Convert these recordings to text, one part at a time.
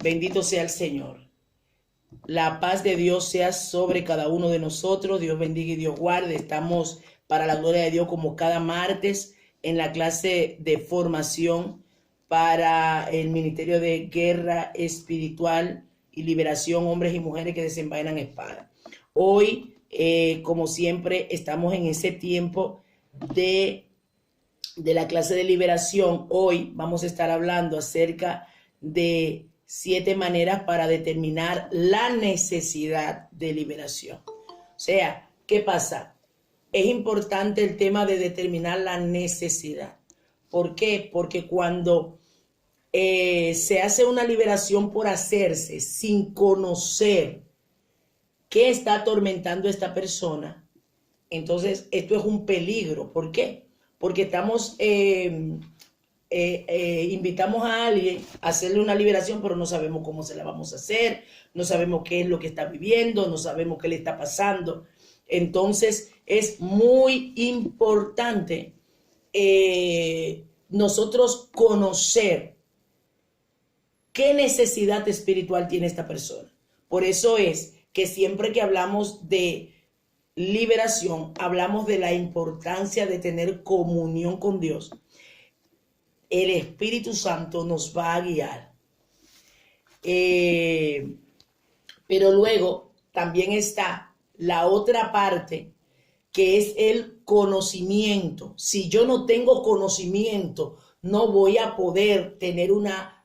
Bendito sea el Señor. La paz de Dios sea sobre cada uno de nosotros. Dios bendiga y Dios guarde. Estamos para la gloria de Dios como cada martes en la clase de formación para el Ministerio de Guerra Espiritual y Liberación, hombres y mujeres que desenvainan espada. Hoy, como siempre, estamos en ese tiempo de la clase de liberación. Hoy vamos a estar hablando acerca de 7 maneras para determinar la necesidad de liberación. O sea, ¿qué pasa? Es importante el tema de determinar la necesidad. ¿Por qué? Porque cuando se hace una liberación por hacerse sin conocer qué está atormentando a esta persona, entonces esto es un peligro. ¿Por qué? Porque estamos invitamos a alguien a hacerle una liberación, pero no sabemos cómo se la vamos a hacer, no sabemos qué es lo que está viviendo, no sabemos qué le está pasando. Entonces es muy importante nosotros conocer qué necesidad espiritual tiene esta persona. Por eso es que siempre que hablamos de liberación, hablamos de la importancia de tener comunión con Dios. El Espíritu Santo nos va a guiar. Pero luego también está la otra parte, que es el conocimiento. Si yo no tengo conocimiento, no voy a poder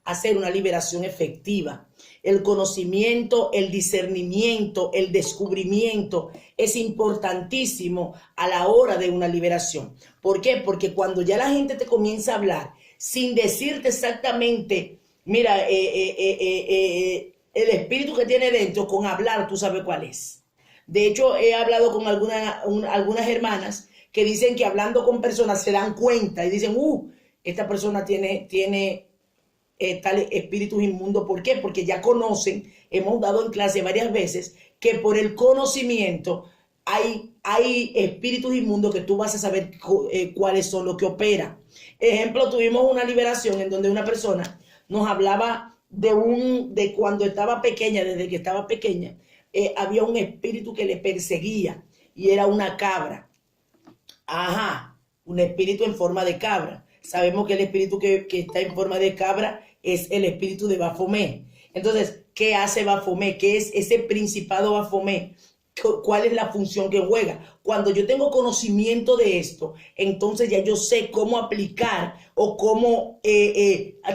hacer una liberación efectiva. El conocimiento, el discernimiento, el descubrimiento es importantísimo a la hora de una liberación. ¿Por qué? Porque cuando ya la gente te comienza a hablar sin decirte exactamente, mira, el espíritu que tiene dentro, con hablar tú sabes cuál es. De hecho, he hablado con algunas hermanas que dicen que hablando con personas se dan cuenta y dicen, esta persona tiene tal espíritus inmundos. ¿Por qué? Porque ya conocen, hemos dado en clase varias veces, que por el conocimiento hay espíritus inmundos que tú vas a saber cuáles son los que operan. Ejemplo, tuvimos una liberación en donde una persona nos hablaba de cuando estaba pequeña, desde que estaba pequeña, había un espíritu que le perseguía y era una cabra. Ajá, un espíritu en forma de cabra. Sabemos que el espíritu que está en forma de cabra es el espíritu de Baphomet. Entonces, ¿qué hace Baphomet? ¿Qué es ese principado Baphomet? ¿Cuál es la función que juega? Cuando yo tengo conocimiento de esto, entonces ya yo sé cómo aplicar o cómo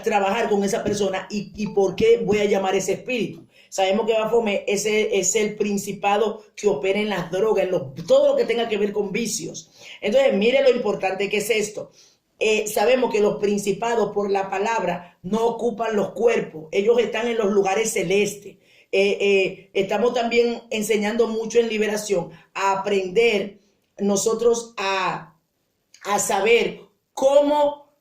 trabajar con esa persona y por qué voy a llamar ese espíritu. Sabemos que Baphomet es el principado que opera en las drogas, todo lo que tenga que ver con vicios. Entonces, mire lo importante que es esto. Sabemos que los principados por la palabra no ocupan los cuerpos, ellos están en los lugares celestes. Estamos también enseñando mucho en liberación a aprender nosotros a saber cómo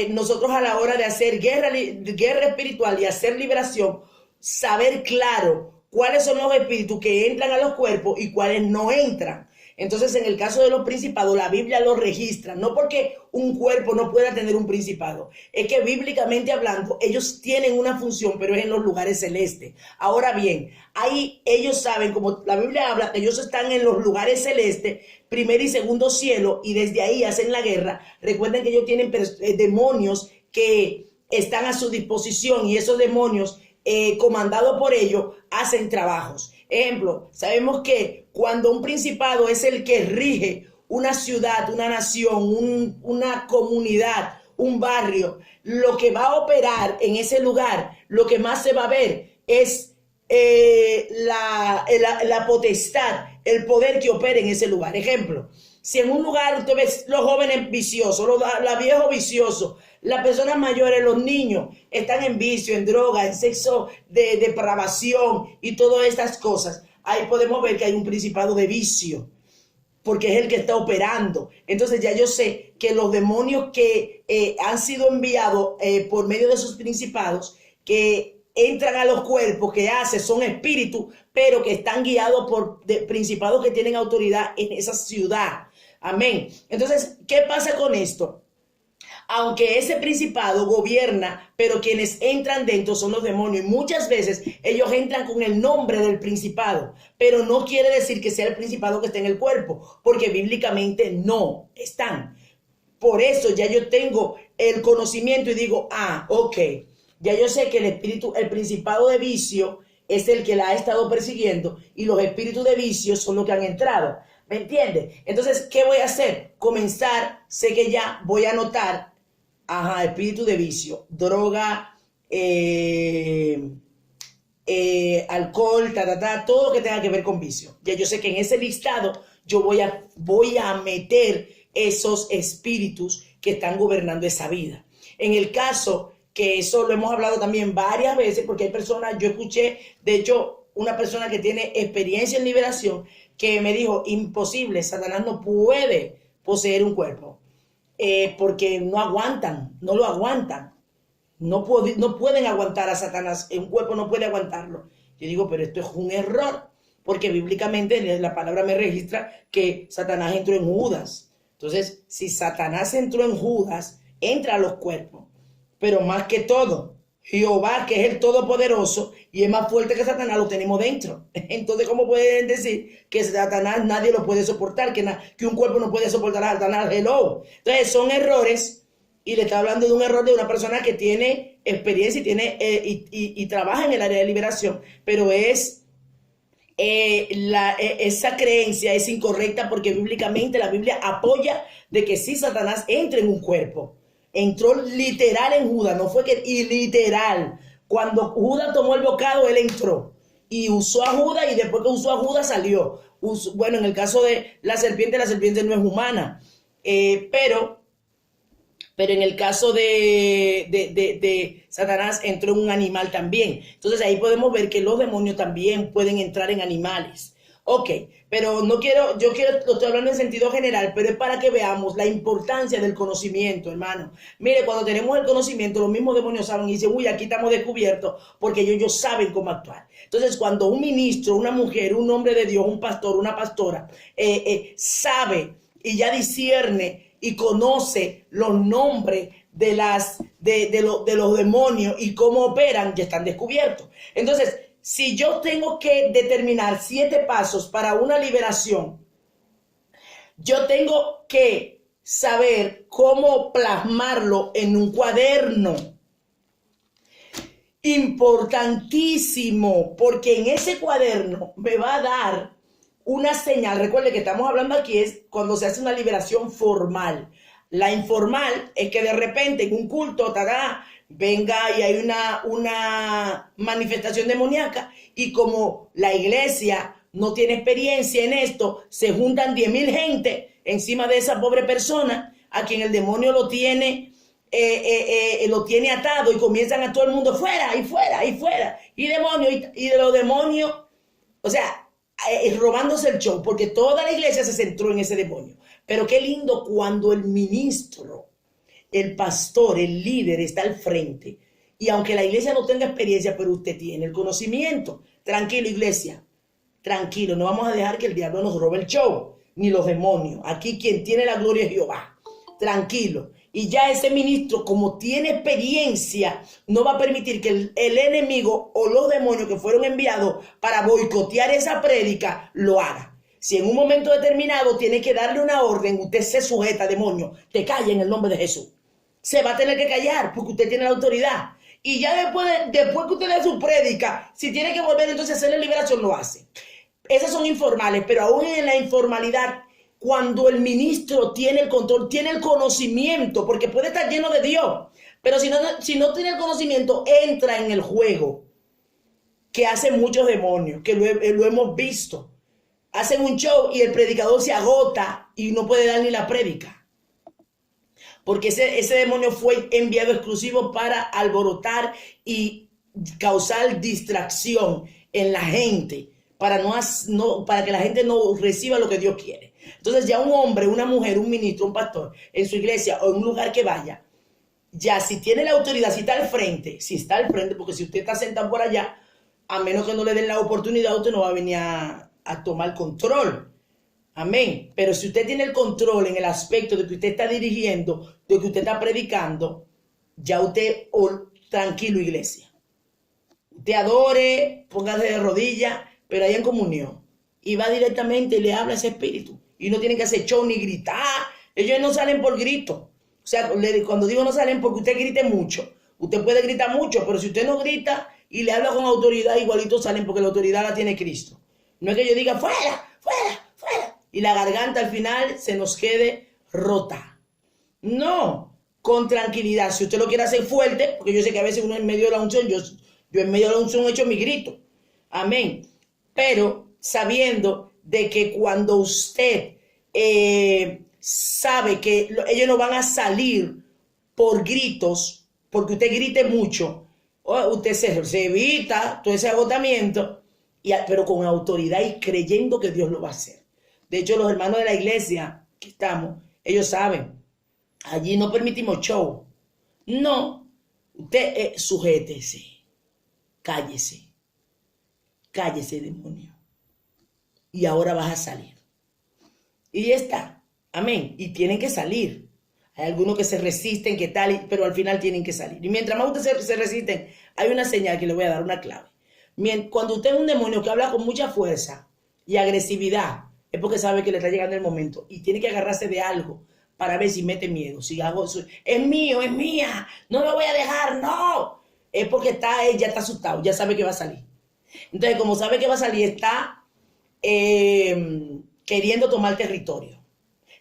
nosotros a la hora de hacer guerra espiritual y hacer liberación, saber claro cuáles son los espíritus que entran a los cuerpos y cuáles no entran. Entonces, en el caso de los principados, la Biblia lo registra, no porque un cuerpo no pueda tener un principado, es que bíblicamente hablando, ellos tienen una función, pero es en los lugares celestes. Ahora bien, ahí ellos saben, como la Biblia habla, que ellos están en los lugares celestes, primer y segundo cielo, y desde ahí hacen la guerra. Recuerden que ellos tienen demonios que están a su disposición, y esos demonios, comandados por ellos, hacen trabajos. Ejemplo, sabemos que cuando un principado es el que rige una ciudad, una nación, una comunidad, un barrio, lo que va a operar en ese lugar, lo que más se va a ver es la potestad, el poder que opera en ese lugar. Ejemplo, si en un lugar usted ve los jóvenes viciosos, los viejos viciosos, las personas mayores, los niños, están en vicio, en droga, en sexo de depravación y todas estas cosas, ahí podemos ver que hay un principado de vicio, porque es el que está operando. Entonces ya yo sé que los demonios que han sido enviados por medio de sus principados, que entran a los cuerpos, que son espíritus, pero que están guiados por principados que tienen autoridad en esa ciudad. Amén. Entonces, ¿qué pasa con esto? aunque ese principado gobierna, pero quienes entran dentro son los demonios. Y muchas veces ellos entran con el nombre del principado, pero no quiere decir que sea el principado que esté en el cuerpo, porque bíblicamente no están. Por eso ya yo tengo el conocimiento y digo, ok, ya yo sé que el principado de vicio es el que la ha estado persiguiendo y los espíritus de vicio son los que han entrado. ¿Me entiendes? Entonces, ¿qué voy a hacer? Comenzar, sé que ya voy a anotar, espíritu de vicio, droga, alcohol, todo lo que tenga que ver con vicio. Ya yo sé que en ese listado yo voy a meter esos espíritus que están gobernando esa vida. En el caso que eso lo hemos hablado también varias veces, porque hay personas, yo escuché, de hecho, una persona que tiene experiencia en liberación, que me dijo, imposible, Satanás no puede poseer un cuerpo, porque no aguantan, no lo aguantan. No pueden aguantar a Satanás, un cuerpo no puede aguantarlo. Yo digo, pero esto es un error, porque bíblicamente la palabra me registra que Satanás entró en Judas. Entonces, si Satanás entró en Judas, entra a los cuerpos. Pero más que todo, Jehová, que es el Todopoderoso y es más fuerte que Satanás, lo tenemos dentro. Entonces, ¿cómo pueden decir que Satanás nadie lo puede soportar? Que un cuerpo no puede soportar a Satanás. Hello. Entonces, son errores. Y le está hablando de un error de una persona que tiene experiencia y tiene y trabaja en el área de liberación, pero esa creencia es incorrecta, porque bíblicamente la Biblia apoya de que sí, Satanás entra en un cuerpo. Entró literal en Judas, no fue que, y literal, cuando Judas tomó el bocado, él entró y usó a Judas, y después que usó a Judas salió. Bueno, en el caso de la serpiente no es humana, pero en el caso de Satanás entró en un animal también. Entonces ahí podemos ver que los demonios también pueden entrar en animales. Ok, pero lo estoy hablando en sentido general, pero es para que veamos la importancia del conocimiento, hermano. Mire, cuando tenemos el conocimiento, los mismos demonios saben y dicen, uy, aquí estamos descubiertos, porque ellos saben cómo actuar. Entonces, cuando un ministro, una mujer, un hombre de Dios, un pastor, una pastora, sabe y ya discierne y conoce los nombres de los demonios y cómo operan, ya están descubiertos. Entonces, si yo tengo que determinar 7 pasos para una liberación, yo tengo que saber cómo plasmarlo en un cuaderno. Importantísimo, porque en ese cuaderno me va a dar una señal. Recuerde que estamos hablando aquí es cuando se hace una liberación formal. La informal es que de repente en un culto venga y hay una manifestación demoníaca, y como la iglesia no tiene experiencia en esto, se juntan 10,000 gente encima de esa pobre persona a quien el demonio lo tiene atado, y comienzan a todo el mundo fuera y fuera y fuera, y demonios, y de los demonios, o sea, robándose el show, porque toda la iglesia se centró en ese demonio. Pero qué lindo cuando el ministro, el pastor, el líder está al frente, y aunque la iglesia no tenga experiencia, pero usted tiene el conocimiento. Tranquilo, iglesia, tranquilo, no vamos a dejar que el diablo nos robe el show, ni los demonios. Aquí quien tiene la gloria es Jehová. Tranquilo. Y ya ese ministro, como tiene experiencia, no va a permitir que el enemigo o los demonios que fueron enviados para boicotear esa prédica lo haga. Si en un momento determinado tiene que darle una orden, usted se sujeta, demonio, te calla en el nombre de Jesús. Se va a tener que callar porque usted tiene la autoridad. Y ya después que usted dé su prédica, si tiene que volver entonces a hacer la liberación, lo hace. Esas son informales, pero aún en la informalidad, cuando el ministro tiene el control, tiene el conocimiento, porque puede estar lleno de Dios, pero si no tiene el conocimiento, entra en el juego que hacen muchos demonios, que lo hemos visto. Hacen un show y el predicador se agota y no puede dar ni la prédica, porque ese demonio fue enviado exclusivo para alborotar y causar distracción en la gente, para que la gente no reciba lo que Dios quiere. Entonces ya un hombre, una mujer, un ministro, un pastor, en su iglesia o en un lugar que vaya, ya si tiene la autoridad, si está al frente, porque si usted está sentado por allá, a menos que no le den la oportunidad, usted no va a venir a tomar control. Amén. Pero si usted tiene el control en el aspecto de que usted está dirigiendo, de que usted está predicando, ya usted, tranquilo, iglesia. Usted adore, póngase de rodillas, pero ahí en comunión. Y va directamente y le habla a ese espíritu. Y no tienen que hacer show ni gritar. Ellos no salen por grito. O sea, cuando digo no salen porque usted grite mucho. Usted puede gritar mucho, pero si usted no grita y le habla con autoridad, igualito salen porque la autoridad la tiene Cristo. No es que yo diga fuera, fuera, fuera. Y la garganta al final se nos quede rota. No, con tranquilidad. Si usted lo quiere hacer fuerte, porque yo sé que a veces uno en medio de la unción, yo en medio de la unción he hecho mi grito. Amén. Pero sabiendo de que cuando usted sabe que ellos no van a salir por gritos, porque usted grite mucho, usted se evita todo ese agotamiento, pero con autoridad y creyendo que Dios lo va a hacer. De hecho, los hermanos de la iglesia que estamos, ellos saben, allí no permitimos show. No, usted sujétese, cállese, demonio. Y ahora vas a salir. Y ya está. Amén. Y tienen que salir. Hay algunos que se resisten, que tal, pero al final tienen que salir. Y mientras más ustedes se resisten, hay una señal que le voy a dar, una clave. Cuando usted es un demonio que habla con mucha fuerza y agresividad, es porque sabe que le está llegando el momento y tiene que agarrarse de algo para ver si mete miedo. Si hago eso, es mío, es mía, no lo voy a dejar, no. Es porque ya está asustado, ya sabe que va a salir. Entonces, como sabe que va a salir, está queriendo tomar territorio,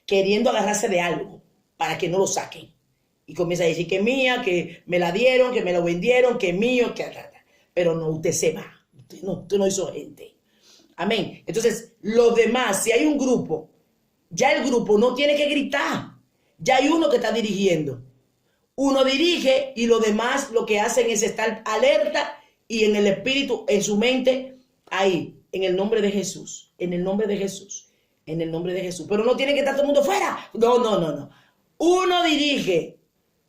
queriendo agarrarse de algo para que no lo saquen. Y comienza a decir que es mía, que me la dieron, que me lo vendieron, que es mío, que... Pero no, usted se va. Usted no hizo gente. Amén. Entonces, los demás, si hay un grupo, ya el grupo no tiene que gritar. Ya hay uno que está dirigiendo. Uno dirige y los demás lo que hacen es estar alerta y en el espíritu, en su mente, ahí, en el nombre de Jesús, en el nombre de Jesús, en el nombre de Jesús. Pero no tiene que estar todo el mundo fuera. No. Uno dirige,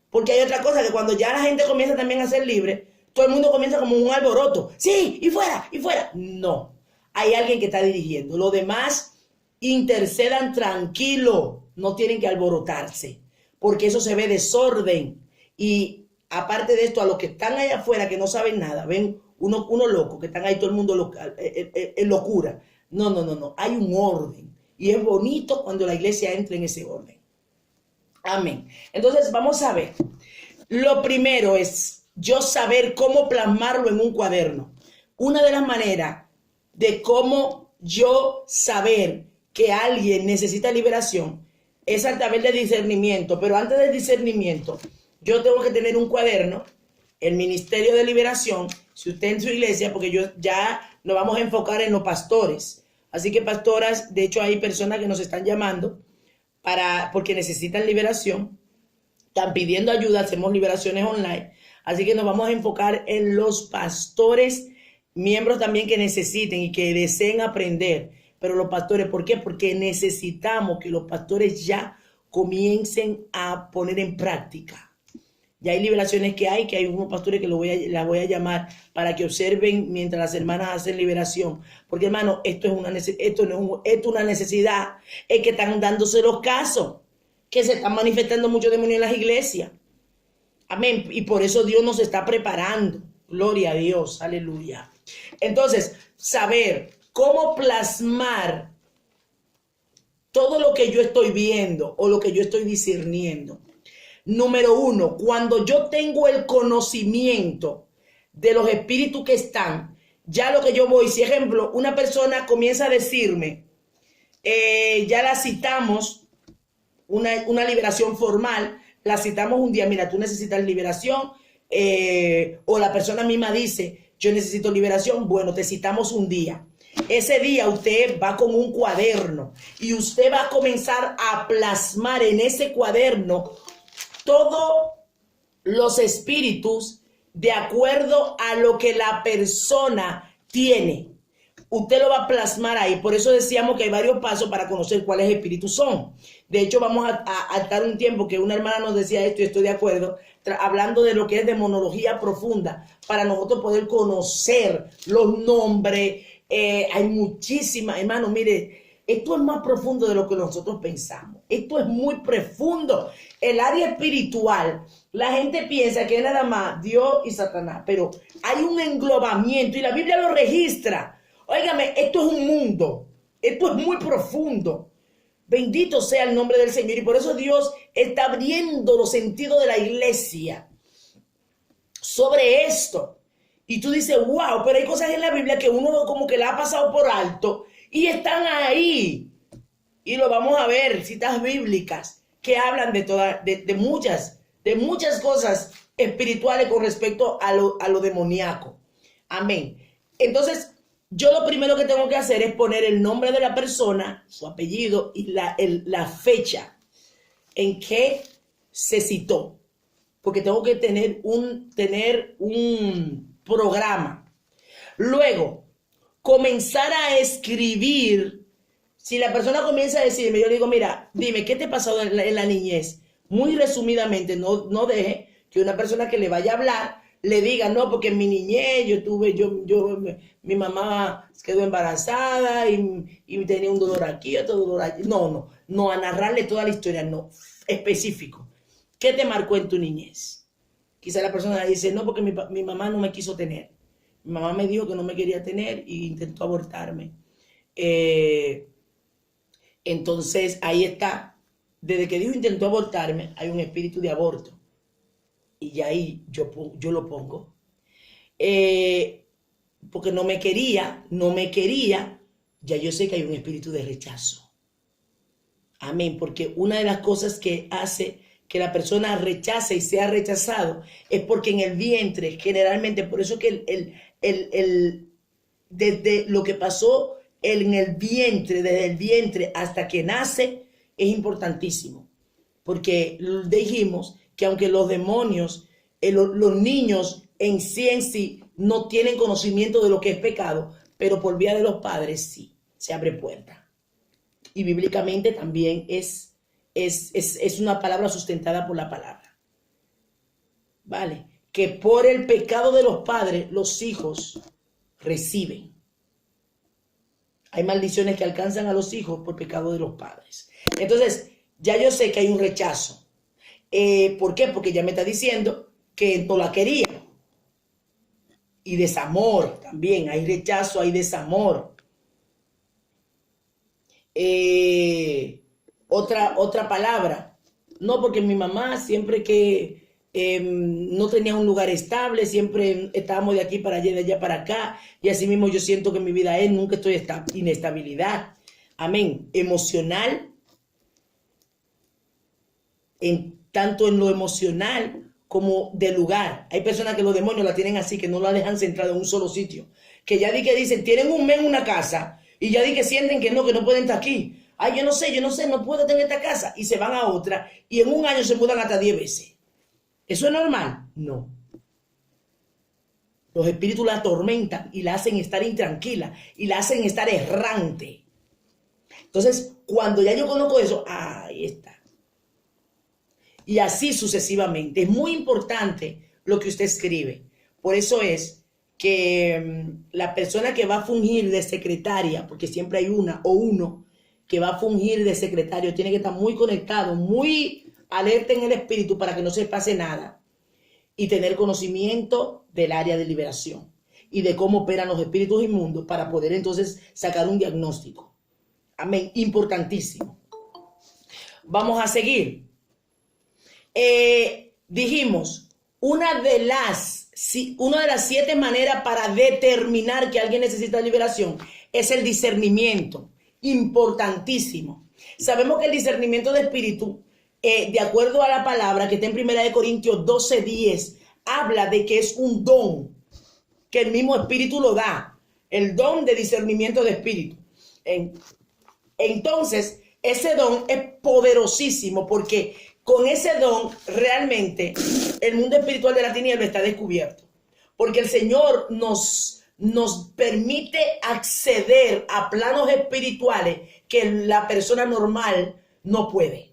porque hay otra cosa, que cuando ya la gente comienza también a ser libre, todo el mundo comienza como un alboroto. Sí, y fuera, y fuera. No, hay alguien que está dirigiendo. Los demás intercedan tranquilo, no tienen que alborotarse, porque eso se ve desorden. Y aparte de esto, a los que están allá afuera, que no saben nada, ven uno loco, que están ahí todo el mundo en locura. No, hay un orden. Y es bonito cuando la iglesia entra en ese orden. Amén. Entonces vamos a ver. Lo primero es yo saber cómo plasmarlo en un cuaderno. Una de las maneras de cómo yo saber que alguien necesita liberación es a través de discernimiento. Pero antes del discernimiento, yo tengo que tener un cuaderno, el Ministerio de Liberación, si usted en su iglesia, porque ya nos vamos a enfocar en los pastores. Así que pastoras, de hecho hay personas que nos están llamando porque necesitan liberación, están pidiendo ayuda, hacemos liberaciones online. Así que nos vamos a enfocar en los pastores, miembros también que necesiten y que deseen aprender. Pero los pastores, ¿por qué? Porque necesitamos que los pastores ya comiencen a poner en práctica. Ya hay liberaciones que hay unos pastores que las voy a llamar para que observen mientras las hermanas hacen liberación. Porque, hermano, esto es una necesidad. Es que están dándose los casos, que se están manifestando muchos demonios en las iglesias. Amén. Y por eso Dios nos está preparando. Gloria a Dios. Aleluya. Entonces, saber cómo plasmar todo lo que yo estoy viendo o lo que yo estoy discerniendo. Número uno, cuando yo tengo el conocimiento de los espíritus que están, ya lo que yo voy, si ejemplo, una persona comienza a decirme, ya la citamos, una liberación formal, la citamos un día, mira, tú necesitas liberación, o la persona misma dice, yo necesito liberación, bueno, te citamos un día. Ese día usted va con un cuaderno y usted va a comenzar a plasmar en ese cuaderno todos los espíritus de acuerdo a lo que la persona tiene. Usted lo va a plasmar ahí. Por eso decíamos que hay varios pasos para conocer cuáles espíritus son. De hecho, vamos a estar un tiempo que una hermana nos decía esto y estoy de acuerdo, hablando de lo que es demonología profunda, para nosotros poder conocer los nombres. Hay muchísimas, hermano, mire, esto es más profundo de lo que nosotros pensamos. Esto es muy profundo. El área espiritual, la gente piensa que es nada más Dios y Satanás, pero hay un englobamiento y la Biblia lo registra. Óigame, esto es un mundo. Esto es muy profundo. Bendito sea el nombre del Señor. Y por eso Dios está abriendo los sentidos de la iglesia sobre esto. Y tú dices, wow, pero hay cosas en la Biblia que uno como que la ha pasado por alto y están ahí. Y lo vamos a ver, citas bíblicas que hablan de muchas cosas espirituales con respecto a lo demoníaco. Amén. Entonces, yo lo primero que tengo que hacer es poner el nombre de la persona, su apellido y la fecha en que se citó. Porque tengo que tener un programa. Luego, comenzar a escribir. Si la persona comienza a decirme, yo le digo, mira, dime, ¿qué te pasó en la niñez? Muy resumidamente, no deje que una persona que le vaya a hablar le diga, no, porque en mi niñez mi mamá quedó embarazada y tenía un dolor aquí, otro dolor allí. No, a narrarle toda la historia, no, específico. ¿Qué te marcó en tu niñez? Quizá la persona dice, no, porque mi mamá no me quiso tener. Mi mamá me dijo que no me quería tener e intentó abortarme. Entonces, ahí está. Desde que dijo intentó abortarme, hay un espíritu de aborto. Y ahí yo lo pongo. Porque no me quería, ya yo sé que hay un espíritu de rechazo. Amén, porque una de las cosas que hace que la persona rechace y sea rechazado es porque en el vientre, generalmente, por eso que desde lo que pasó en el vientre, desde el vientre hasta que nace, es importantísimo. Porque dijimos que aunque los demonios, los niños en sí no tienen conocimiento de lo que es pecado, pero por vía de los padres sí, se abre puerta. Y bíblicamente también es una palabra sustentada por la palabra. ¿Vale? Que por el pecado de los padres, los hijos reciben. Hay maldiciones que alcanzan a los hijos por pecado de los padres. Entonces, ya yo sé que hay un rechazo. ¿Por qué? Porque ya me está diciendo que no la quería. Y desamor también. Hay rechazo, hay desamor. Otra palabra. No, porque mi mamá siempre que no tenía un lugar estable, siempre estábamos de aquí para allá, de allá para acá. Y así mismo yo siento que en mi vida nunca estoy en inestabilidad. Amén. Emocional. Tanto en lo emocional como de lugar. Hay personas que los demonios la tienen así, que no la dejan centrada en un solo sitio. Que ya di que dicen, tienen un mes en una casa y ya di que sienten que no pueden estar aquí. Ay, yo no sé, no puedo tener esta casa. Y se van a otra y en un año se mudan hasta 10 veces. ¿Eso es normal? No. Los espíritus la atormentan y la hacen estar intranquila y la hacen estar errante. Entonces, cuando ya yo conozco eso, ahí está. Y así sucesivamente. Es muy importante lo que usted escribe. Por eso es que la persona que va a fungir de secretaria, porque siempre hay una o uno que va a fungir de secretario, tiene que estar muy conectado, muy alerta en el espíritu para que no se pase nada. Y tener conocimiento del área de liberación y de cómo operan los espíritus inmundos para poder entonces sacar un diagnóstico. Amén. Importantísimo. Vamos a seguir. Dijimos, una de las 7 maneras para determinar que alguien necesita liberación es el discernimiento. Importantísimo. Sabemos que el discernimiento de espíritu, de acuerdo a la palabra que está en 1 Corintios 12:10, habla de que es un don que el mismo espíritu lo da, el don de discernimiento de espíritu. Entonces, ese don es poderosísimo porque con ese don realmente el mundo espiritual de la tiniebla está descubierto. Porque el Señor nos permite acceder a planos espirituales que la persona normal no puede.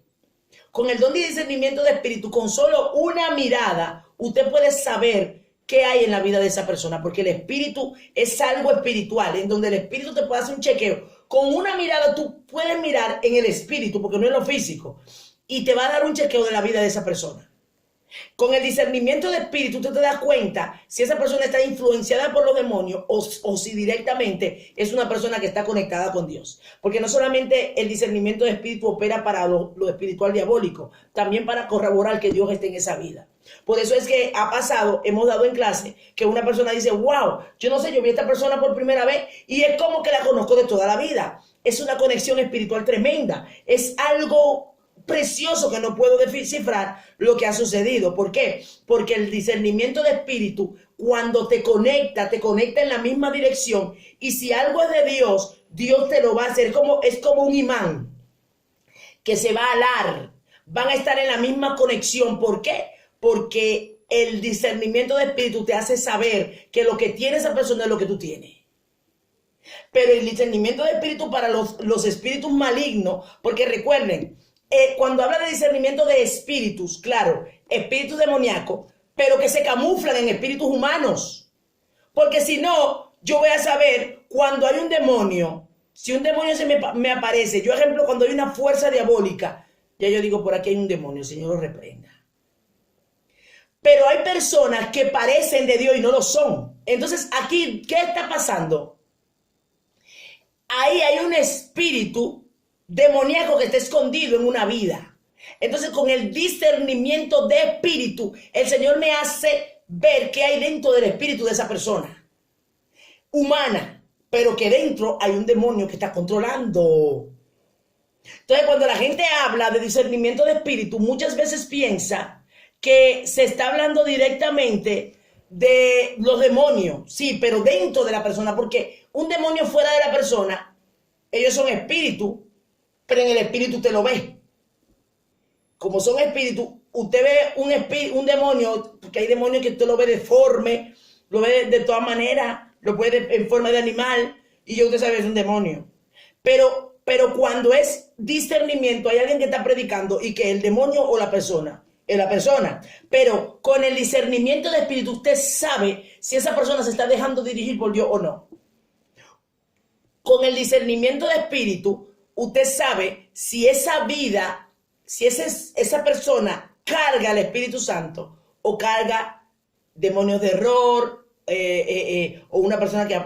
Con el don de discernimiento de espíritu, con solo una mirada, usted puede saber qué hay en la vida de esa persona, porque el espíritu es algo espiritual, en donde el espíritu te puede hacer un chequeo. Con una mirada tú puedes mirar en el espíritu, porque no es lo físico, y te va a dar un chequeo de la vida de esa persona. Con el discernimiento de espíritu, tú te das cuenta si esa persona está influenciada por los demonios o si directamente es una persona que está conectada con Dios. Porque no solamente el discernimiento de espíritu opera para lo espiritual diabólico, también para corroborar que Dios esté en esa vida. Por eso es que ha pasado, hemos dado en clase, que una persona dice, wow, yo no sé, yo vi a esta persona por primera vez y es como que la conozco de toda la vida. Es una conexión espiritual tremenda. Es algo precioso que no puedo descifrar lo que ha sucedido. ¿Por qué? Porque el discernimiento de espíritu, cuando te conecta en la misma dirección, y si algo es de Dios, Dios te lo va a hacer. Es como un imán que se va a alar, van a estar en la misma conexión. ¿Por qué? Porque el discernimiento de espíritu te hace saber que lo que tiene esa persona es lo que tú tienes. Pero el discernimiento de espíritu para los espíritus malignos, porque recuerden, cuando habla de discernimiento de espíritus, claro, espíritus demoníacos, pero que se camuflan en espíritus humanos. Porque si no, yo voy a saber cuando hay un demonio, si un demonio me aparece, yo ejemplo, cuando hay una fuerza diabólica, ya yo digo, por aquí hay un demonio, el Señor lo reprenda. Pero hay personas que parecen de Dios y no lo son. Entonces, aquí, ¿qué está pasando? Ahí hay un espíritu demoníaco que está escondido en una vida. Entonces, con el discernimiento de espíritu, el Señor me hace ver qué hay dentro del espíritu de esa persona humana, pero que dentro hay un demonio que está controlando. Entonces, cuando la gente habla de discernimiento de espíritu, muchas veces piensa que se está hablando directamente de los demonios, sí, pero dentro de la persona, porque un demonio fuera de la persona, ellos son espíritus, pero en el espíritu usted lo ve. Como son espíritus, usted ve un demonio, porque hay demonios que usted lo ve deforme, lo ve de todas maneras, lo ve en forma de animal, y ya usted sabe es un demonio. Pero cuando es discernimiento, hay alguien que está predicando y que el demonio o la persona, es la persona. Pero con el discernimiento de espíritu, usted sabe si esa persona se está dejando dirigir por Dios o no. Con el discernimiento de espíritu, usted sabe si esa vida, si esa persona carga al Espíritu Santo o carga demonios de error, o una persona que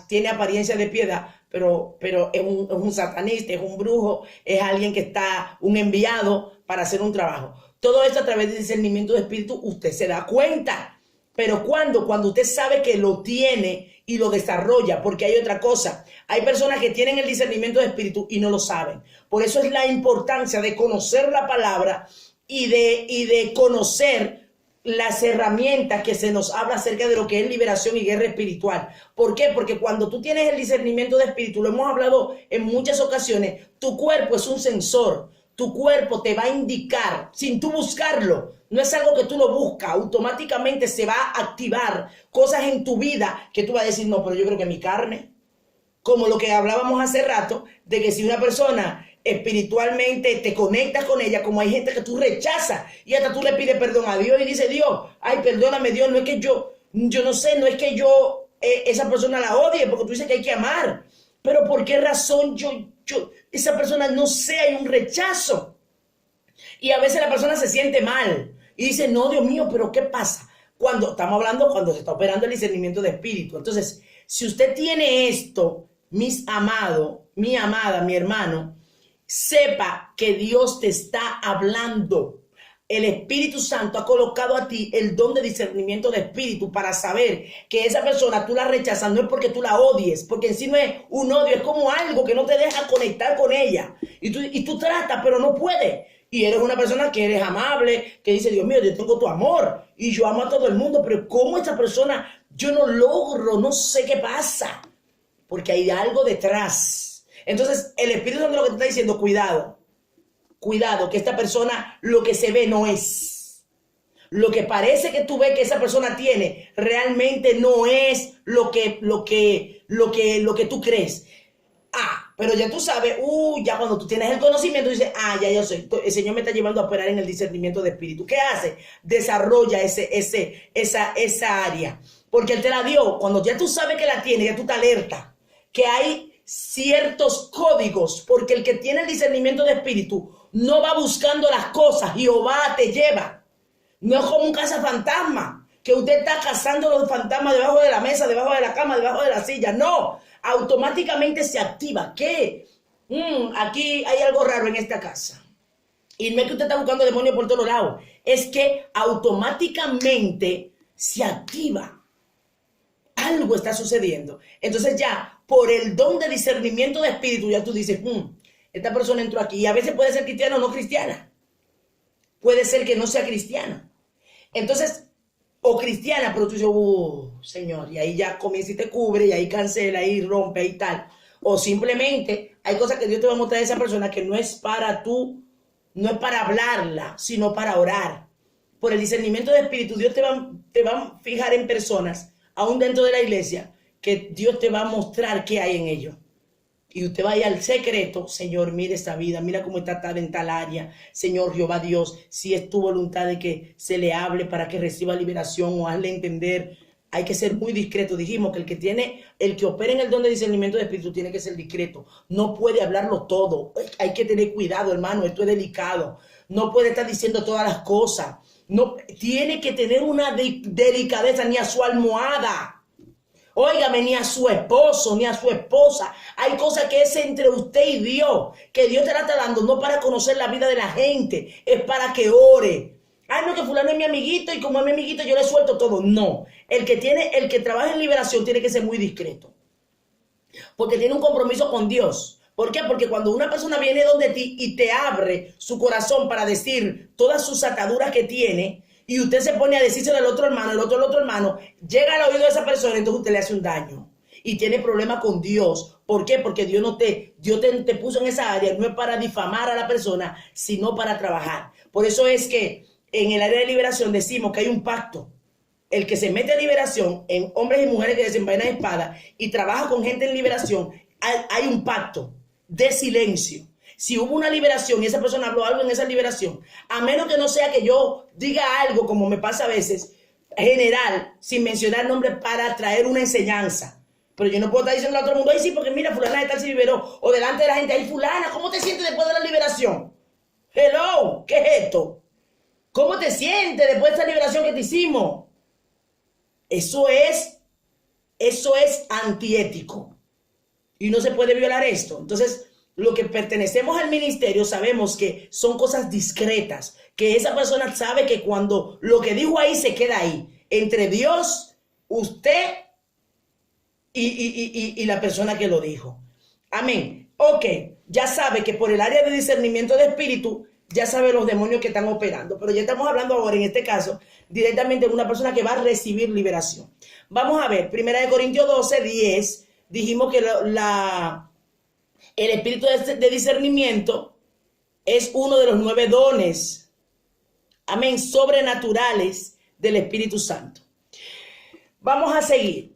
tiene apariencia de piedad, pero es un satanista, es un brujo, es alguien que está, un enviado para hacer un trabajo. Todo esto a través del discernimiento de espíritu usted se da cuenta. Pero cuando usted sabe que lo tiene y lo desarrolla, porque hay otra cosa. Hay personas que tienen el discernimiento de espíritu y no lo saben. Por eso es la importancia de conocer la palabra y de conocer las herramientas que se nos habla acerca de lo que es liberación y guerra espiritual. ¿Por qué? Porque cuando tú tienes el discernimiento de espíritu, lo hemos hablado en muchas ocasiones, tu cuerpo es un sensor. Tu cuerpo te va a indicar, sin tú buscarlo, no es algo que tú lo buscas, automáticamente se va a activar cosas en tu vida que tú vas a decir, no, pero yo creo que mi carne, como lo que hablábamos hace rato, de que si una persona espiritualmente te conectas con ella, como hay gente que tú rechazas y hasta tú le pides perdón a Dios y dice, Dios, ay, perdóname Dios, no es que yo no sé, no es que yo esa persona la odie, porque tú dices que hay que amar, pero ¿por qué razón esa persona no sé, hay un rechazo? Y a veces la persona se siente mal y dice, no, Dios mío, pero ¿qué pasa? Cuando se está operando el discernimiento de espíritu. Entonces, si usted tiene esto, mis amados, mi amada, mi hermano, sepa que Dios te está hablando. El Espíritu Santo ha colocado a ti el don de discernimiento de espíritu para saber que esa persona tú la rechazas, no es porque tú la odies, porque en sí no es un odio, es como algo que no te deja conectar con ella. Y tú tratas, pero no puedes. Y eres una persona que eres amable, que dice, Dios mío, yo tengo tu amor y yo amo a todo el mundo, pero ¿cómo esta persona yo no logro, no sé qué pasa? Porque hay algo detrás. Entonces, el Espíritu Santo lo que te está diciendo, cuidado, que esta persona lo que se ve no es. Lo que parece que tú ves que esa persona tiene, realmente no es lo que tú crees. Pero ya tú sabes, ya cuando tú tienes el conocimiento, dices, ya yo sé, el Señor me está llevando a operar en el discernimiento de espíritu. ¿Qué hace? Desarrolla esa área. Porque Él te la dio. Cuando ya tú sabes que la tiene, ya tú te alerta que hay ciertos códigos, porque el que tiene el discernimiento de espíritu no va buscando las cosas. Jehová te lleva. No es como un cazafantasma, que usted está cazando los fantasmas debajo de la mesa, debajo de la cama, debajo de la silla. No, automáticamente se activa. ¿Qué? Aquí hay algo raro en esta casa. Y no es que usted está buscando demonios por todos lados, es que automáticamente se activa. Algo está sucediendo. Entonces ya, por el don de discernimiento de espíritu, ya tú dices, esta persona entró aquí. Y a veces puede ser cristiana o no cristiana. Puede ser que no sea cristiana. Entonces, o cristiana, pero tú dices, Señor, y ahí ya comienza y te cubre, y ahí cancela, ahí rompe, y tal. O simplemente hay cosas que Dios te va a mostrar a esa persona que no es para tú, no es para hablarla, sino para orar. Por el discernimiento de espíritu, Dios te va a fijar en personas, aún dentro de la iglesia, que Dios te va a mostrar qué hay en ellos. Y usted vaya al secreto, Señor, mire esta vida, mira cómo está en tal área. Señor Jehová Dios, si es tu voluntad de que se le hable para que reciba liberación o hazle entender. Hay que ser muy discreto. Dijimos que el que opera en el don de discernimiento de espíritu tiene que ser discreto. No puede hablarlo todo. Hay que tener cuidado, hermano, esto es delicado. No puede estar diciendo todas las cosas. No, tiene que tener una delicadeza, ni a su almohada. Óigame, ni a su esposo, ni a su esposa. Hay cosas que es entre usted y Dios, que Dios te la está dando, no para conocer la vida de la gente, es para que ore. No, que fulano es mi amiguito y como es mi amiguito yo le suelto todo. No, el que trabaja en liberación tiene que ser muy discreto, porque tiene un compromiso con Dios. ¿Por qué? Porque cuando una persona viene donde ti y te abre su corazón para decir todas sus ataduras que tiene, y usted se pone a decírselo al otro hermano, el otro hermano, llega al oído de esa persona, entonces usted le hace un daño. Y tiene problemas con Dios. ¿Por qué? Porque Dios te puso en esa área, no es para difamar a la persona, sino para trabajar. Por eso es que en el área de liberación decimos que hay un pacto. El que se mete en liberación, en hombres y mujeres que desenvainan espada y trabaja con gente en liberación, hay un pacto de silencio. Si hubo una liberación y esa persona habló algo en esa liberación, a menos que no sea que yo diga algo, como me pasa a veces, general, sin mencionar nombre, para traer una enseñanza. Pero yo no puedo estar diciendo a todo el mundo, sí, porque mira, fulana de tal se liberó. O delante de la gente, fulana, ¿cómo te sientes después de la liberación? Hello, ¿qué es esto? ¿Cómo te sientes después de esta liberación que te hicimos? Eso es antiético. Y no se puede violar esto. Entonces, lo que pertenecemos al ministerio sabemos que son cosas discretas, que esa persona sabe que cuando lo que dijo ahí se queda ahí, entre Dios, usted y la persona que lo dijo. Amén. Ok, ya sabe que por el área de discernimiento de espíritu, ya sabe los demonios que están operando, pero ya estamos hablando ahora, en este caso, directamente de una persona que va a recibir liberación. Vamos a ver, 1 Corintios 12, 10, dijimos que el espíritu de discernimiento es uno de los 9 dones, amén, sobrenaturales del Espíritu Santo. Vamos a seguir.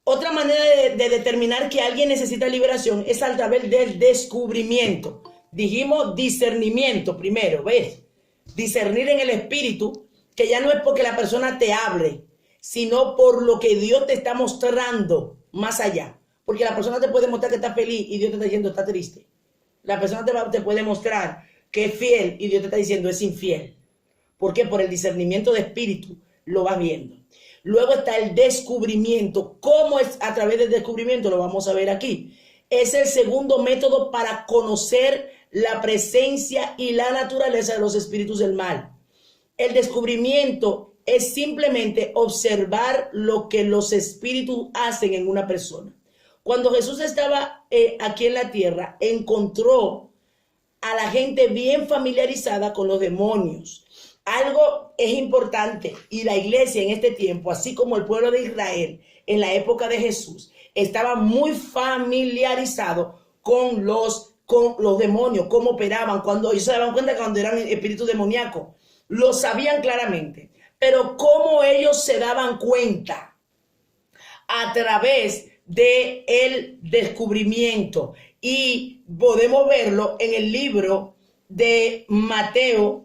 Otra manera de determinar que alguien necesita liberación es a través del descubrimiento. Dijimos discernimiento primero, ¿ves? Discernir en el espíritu, que ya no es porque la persona te hable, sino por lo que Dios te está mostrando más allá. Porque la persona te puede mostrar que está feliz y Dios te está diciendo está triste. La persona te puede mostrar que es fiel y Dios te está diciendo es infiel. ¿Por qué? Por el discernimiento de espíritu lo vas viendo. Luego está el descubrimiento. ¿Cómo es a través del descubrimiento? Lo vamos a ver aquí. Es el segundo método para conocer la presencia y la naturaleza de los espíritus del mal. El descubrimiento es simplemente observar lo que los espíritus hacen en una persona. Cuando Jesús estaba aquí en la tierra, encontró a la gente bien familiarizada con los demonios. Algo es importante, y la iglesia en este tiempo, así como el pueblo de Israel en la época de Jesús, estaba muy familiarizado con los demonios, cómo operaban, cuando ellos se daban cuenta que cuando eran espíritus demoníacos, lo sabían claramente. Pero cómo ellos se daban cuenta, a través de el descubrimiento. Y podemos verlo en el libro de Marcos,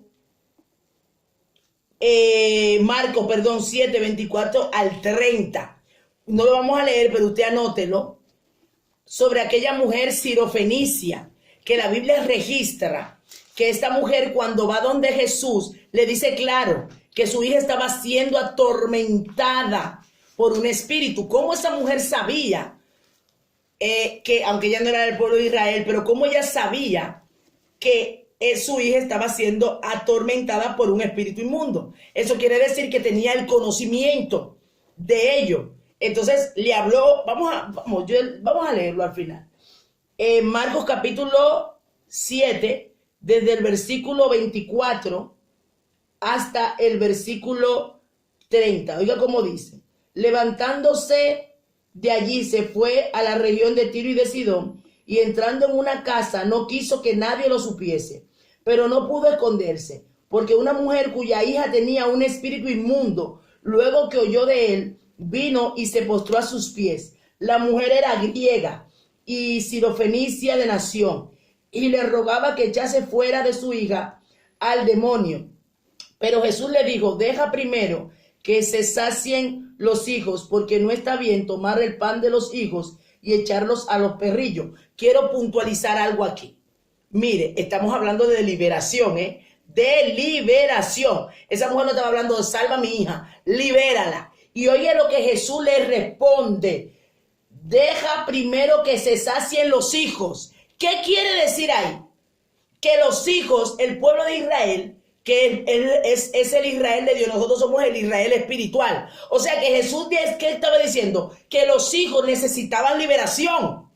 7, 24 al 30. No lo vamos a leer, pero usted anótelo. Sobre aquella mujer sirofenicia, que la Biblia registra que esta mujer, cuando va donde Jesús, le dice claro que su hija estaba siendo atormentada por un espíritu. ¿Cómo esa mujer sabía que, aunque ella no era del pueblo de Israel, pero cómo ella sabía que su hija estaba siendo atormentada por un espíritu inmundo? Eso quiere decir que tenía el conocimiento de ello. Entonces le habló, vamos a leerlo al final. Marcos capítulo 7, desde el versículo 24 hasta el versículo 30. Oiga cómo dice: levantándose de allí se fue a la región de Tiro y de Sidón, y entrando en una casa no quiso que nadie lo supiese, pero no pudo esconderse, porque una mujer cuya hija tenía un espíritu inmundo, luego que oyó de él, vino y se postró a sus pies. La mujer era griega y sirofenicia de nación, y le rogaba que echase fuera de su hija al demonio. Pero Jesús le dijo: deja primero que se sacien los hijos, porque no está bien tomar el pan de los hijos y echarlos a los perrillos. Quiero puntualizar algo aquí. Mire, estamos hablando de liberación, de liberación. Esa mujer no estaba hablando de salva a mi hija, libérala. Y oye lo que Jesús le responde: deja primero que se sacien los hijos. ¿Qué quiere decir ahí? Que los hijos, el pueblo de Israel, que él es el Israel de Dios, nosotros somos el Israel espiritual. O sea que Jesús, ¿qué estaba diciendo? Que los hijos necesitaban liberación.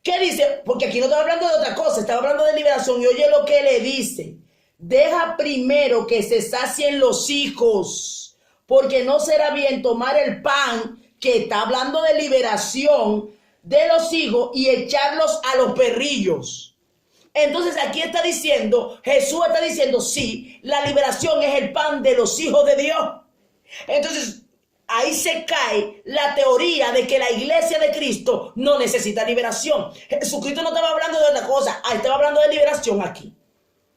¿Qué dice? Porque aquí no estaba hablando de otra cosa, estaba hablando de liberación. Y oye lo que le dice: deja primero que se sacien los hijos, porque no será bien tomar el pan, que está hablando de liberación de los hijos, y echarlos a los perrillos. Entonces aquí está diciendo, Jesús está diciendo, sí, la liberación es el pan de los hijos de Dios. Entonces ahí se cae la teoría de que la iglesia de Cristo no necesita liberación. Jesucristo no estaba hablando de otra cosa, estaba hablando de liberación aquí.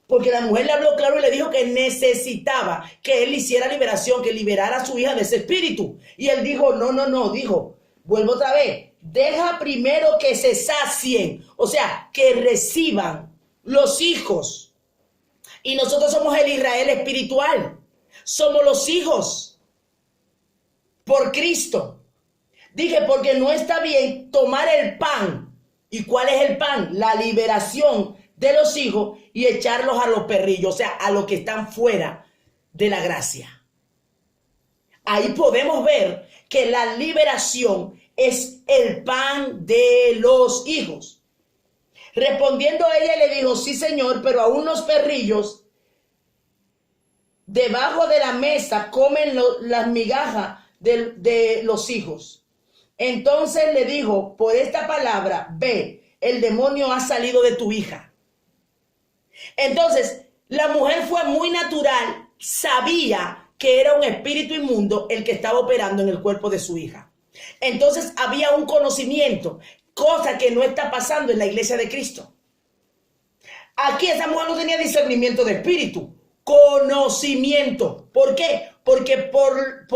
Porque la mujer le habló claro y le dijo que necesitaba que él hiciera liberación, que liberara a su hija de ese espíritu. Y él dijo, no, dijo, vuelvo otra vez, deja primero que se sacien, o sea, que reciban los hijos. Y nosotros somos el Israel espiritual, somos los hijos por Cristo. Dije, porque no está bien tomar el pan. ¿Y cuál es el pan? La liberación de los hijos, y echarlos a los perrillos, o sea, a los que están fuera de la gracia. Ahí podemos ver que la liberación es el pan de los hijos. Respondiendo ella le dijo: sí, Señor, pero aún los perrillos debajo de la mesa comen las migajas de los hijos. Entonces le dijo: por esta palabra, ve, el demonio ha salido de tu hija. Entonces, la mujer fue muy natural, sabía que era un espíritu inmundo el que estaba operando en el cuerpo de su hija. Entonces, había un conocimiento, cosa que no está pasando en la iglesia de Cristo. Aquí esa mujer no tenía discernimiento de espíritu, conocimiento. ¿Por qué? Porque por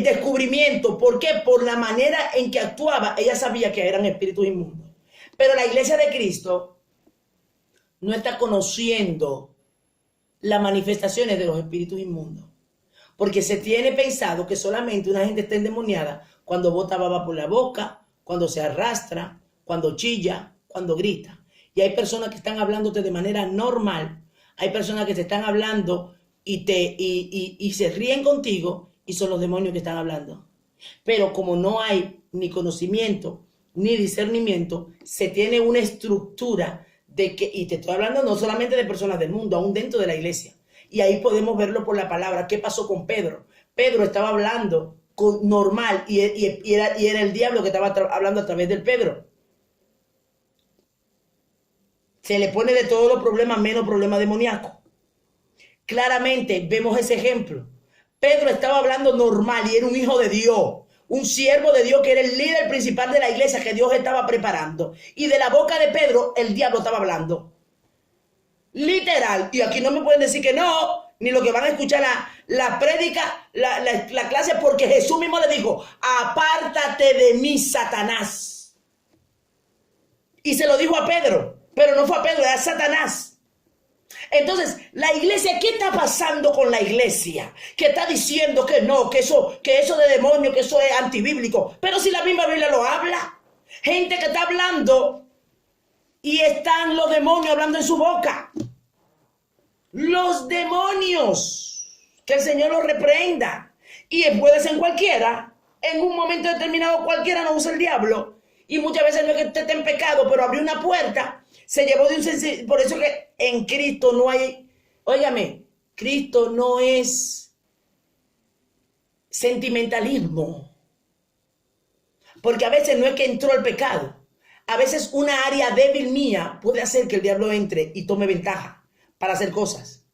descubrimiento. ¿Por qué? Por la manera en que actuaba, ella sabía que eran espíritus inmundos. Pero la iglesia de Cristo no está conociendo las manifestaciones de los espíritus inmundos, porque se tiene pensado que solamente una gente está endemoniada cuando bota baba por la boca, cuando se arrastra, cuando chilla, cuando grita. Y hay personas que están hablándote de manera normal, hay personas que te están hablando y se ríen contigo, y son los demonios que están hablando. Pero como no hay ni conocimiento ni discernimiento, se tiene una estructura de que, y te estoy hablando no solamente de personas del mundo, aún dentro de la iglesia. Y ahí podemos verlo por la palabra. ¿Qué pasó con Pedro? Pedro estaba hablando normal y era el diablo que estaba hablando a través del Pedro. Se le pone de todos los problemas menos problemas demoníacos. Claramente vemos ese ejemplo. Pedro estaba hablando normal y era un hijo de Dios. un siervo de Dios que era el líder principal de la iglesia que Dios estaba preparando. Y de la boca de Pedro el diablo estaba hablando. Literal. Y aquí no me pueden decir que no, ni lo que van a escuchar la prédica, la clase, porque Jesús mismo le dijo, apártate de mí, Satanás. Y se lo dijo a Pedro, pero no fue a Pedro, era a Satanás. Entonces, la iglesia, ¿qué está pasando con la iglesia? Que está diciendo que no, que eso de demonio, que eso es antibíblico. Pero si la misma Biblia lo habla. Gente que está hablando y están los demonios hablando en su boca. Los demonios. Que el Señor los reprenda. Y puede ser en cualquiera. En un momento determinado cualquiera no usa el diablo. Y muchas veces no es que usted esté en pecado, pero abrió una puerta. Se llevó de un... Por eso que en Cristo no hay... Óigame, Cristo no es sentimentalismo. Porque a veces no es que entró el pecado. A veces una área débil mía puede hacer que el diablo entre y tome ventaja para hacer cosas.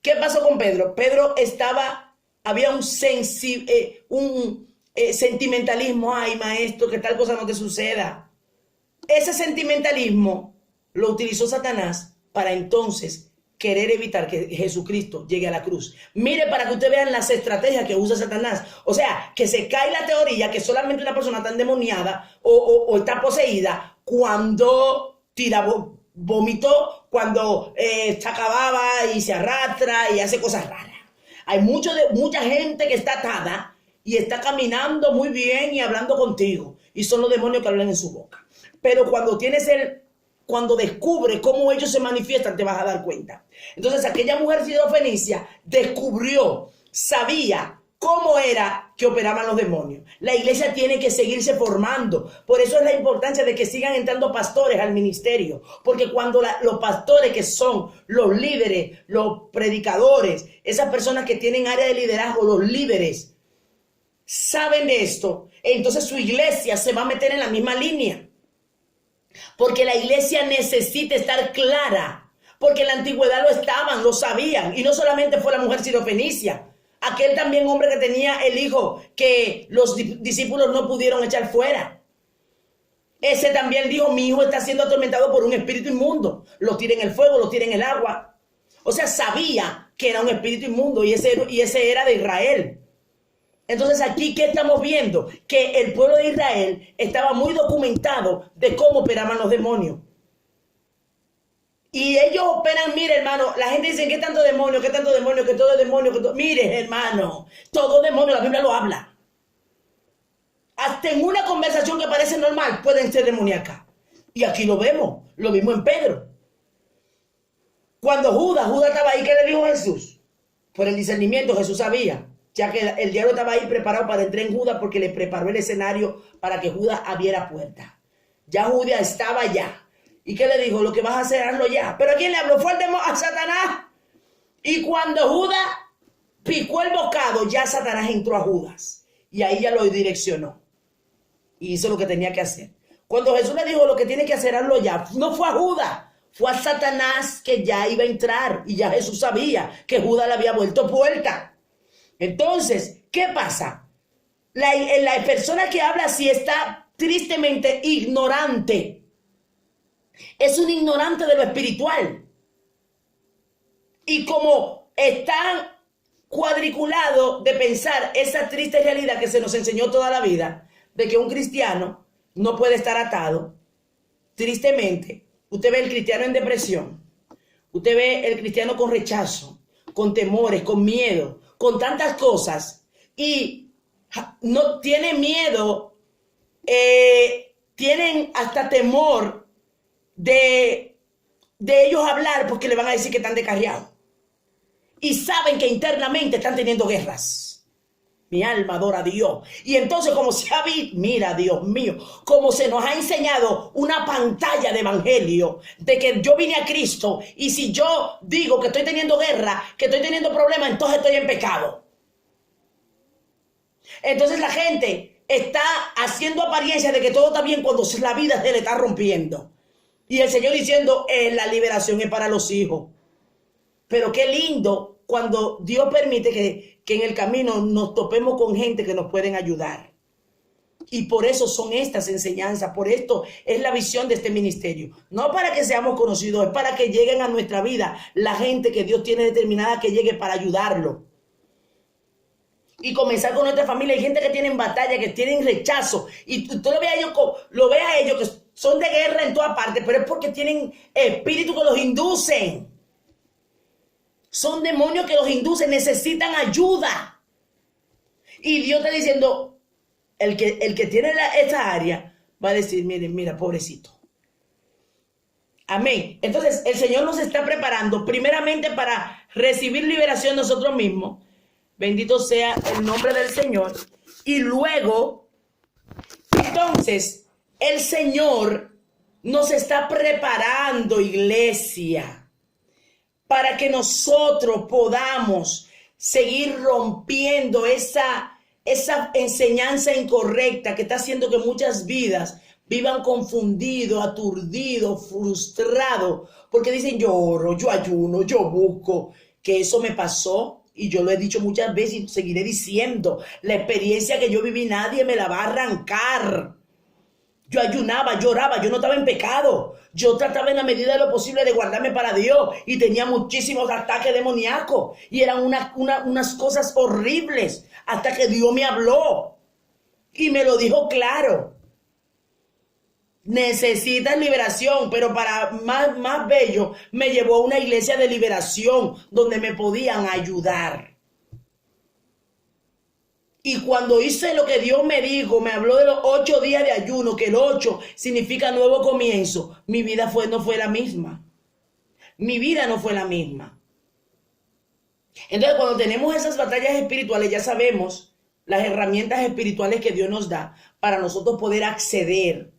¿Qué pasó con Pedro? Pedro había un sentimentalismo. Ay, maestro, que tal cosa no te suceda. Ese sentimentalismo lo utilizó Satanás para entonces querer evitar que Jesucristo llegue a la cruz. Mire para que ustedes vean las estrategias que usa Satanás. O sea, que se cae la teoría que solamente una persona está endemoniada o está poseída cuando tira vómito, cuando se acababa y se arrastra y hace cosas raras. Hay mucha gente que está atada y está caminando muy bien y hablando contigo. Y son los demonios que hablan en su boca. Pero cuando descubre cómo ellos se manifiestan, te vas a dar cuenta. Entonces, aquella mujer sirofenicia sabía cómo era que operaban los demonios. La iglesia tiene que seguirse formando. Por eso es la importancia de que sigan entrando pastores al ministerio. Porque cuando los pastores, que son los líderes, los predicadores, esas personas que tienen área de liderazgo, los líderes, saben de esto, entonces su iglesia se va a meter en la misma línea. Porque la iglesia necesita estar clara. Porque en la antigüedad lo sabían. Y no solamente fue la mujer sirofenicia. Aquel también hombre que tenía el hijo que los discípulos no pudieron echar fuera. Ese también dijo, mi hijo está siendo atormentado por un espíritu inmundo. Lo tira en el fuego, lo tira en el agua. O sea, sabía que era un espíritu inmundo y ese era de Israel. Entonces aquí, ¿qué estamos viendo? Que el pueblo de Israel estaba muy documentado de cómo operaban los demonios. Y ellos operan, mire hermano, la gente dice, ¿qué tanto demonio? ¿Qué tanto demonio? Que todo es demonio. Mire hermano, todo demonio, la Biblia lo habla. Hasta en una conversación que parece normal, pueden ser demoníacas. Y aquí lo vimos en Pedro. Cuando Judas estaba ahí, ¿qué le dijo Jesús? Por el discernimiento, Jesús sabía. Ya que el diablo estaba ahí preparado para entrar en Judas porque le preparó el escenario para que Judas abriera puerta. Ya Judas estaba allá. ¿Y qué le dijo? Lo que vas a hacer, hazlo ya. ¿Pero a quién le habló? Fue a Satanás. Y cuando Judas picó el bocado, ya Satanás entró a Judas. Y ahí ya lo direccionó. Y hizo lo que tenía que hacer. Cuando Jesús le dijo lo que tiene que hacer, hazlo ya, no fue a Judas. Fue a Satanás que ya iba a entrar. Y ya Jesús sabía que Judas le había vuelto puerta. Entonces, ¿qué pasa? La persona que habla así está tristemente ignorante. Es un ignorante de lo espiritual. Y como están cuadriculados de pensar esa triste realidad que se nos enseñó toda la vida, de que un cristiano no puede estar atado, tristemente, usted ve el cristiano en depresión, usted ve el cristiano con rechazo, con temores, con miedo, con tantas cosas, y no tiene miedo, tienen hasta temor de ellos hablar porque le van a decir que están descarriados. Y saben que internamente están teniendo guerras. Mi alma adora a Dios. Y entonces como se ha visto, mira Dios mío, como se nos ha enseñado una pantalla de evangelio, de que yo vine a Cristo y si yo digo que estoy teniendo guerra, que estoy teniendo problemas, entonces estoy en pecado. Entonces la gente está haciendo apariencia de que todo está bien cuando la vida se le está rompiendo. Y el Señor diciendo, la liberación es para los hijos. Pero qué lindo cuando Dios permite que en el camino nos topemos con gente que nos pueden ayudar. Y por eso son estas enseñanzas, por esto es la visión de este ministerio. No para que seamos conocidos, es para que lleguen a nuestra vida la gente que Dios tiene determinada que llegue para ayudarlo. Y comenzar con nuestra familia. Hay gente que tienen batalla, que tienen rechazo. Y tú lo ves a ellos que son de guerra en todas partes, pero es porque tienen espíritus que los inducen. Son demonios que los inducen, necesitan ayuda. Y Dios está diciendo, el que tiene esta área va a decir, mira, pobrecito. Amén. Entonces, el Señor nos está preparando primeramente para recibir liberación nosotros mismos. Bendito sea el nombre del Señor. Y luego, entonces, el Señor nos está preparando, iglesia, para que nosotros podamos seguir rompiendo esa enseñanza incorrecta que está haciendo que muchas vidas vivan confundidos, aturdidos, frustrados, porque dicen yo oro, yo ayuno, yo busco, que eso me pasó y yo lo he dicho muchas veces y seguiré diciendo, la experiencia que yo viví nadie me la va a arrancar. Yo ayunaba, lloraba, yo no estaba en pecado. Yo trataba en la medida de lo posible de guardarme para Dios y tenía muchísimos ataques demoníacos y eran unas cosas horribles hasta que Dios me habló y me lo dijo claro. Necesitas liberación, pero para más bello me llevó a una iglesia de liberación donde me podían ayudar. Y cuando hice lo que Dios me dijo, me habló de los 8 días de ayuno, que el 8 significa nuevo comienzo, mi vida no fue la misma. Mi vida no fue la misma. Entonces, cuando tenemos esas batallas espirituales, ya sabemos las herramientas espirituales que Dios nos da para nosotros poder acceder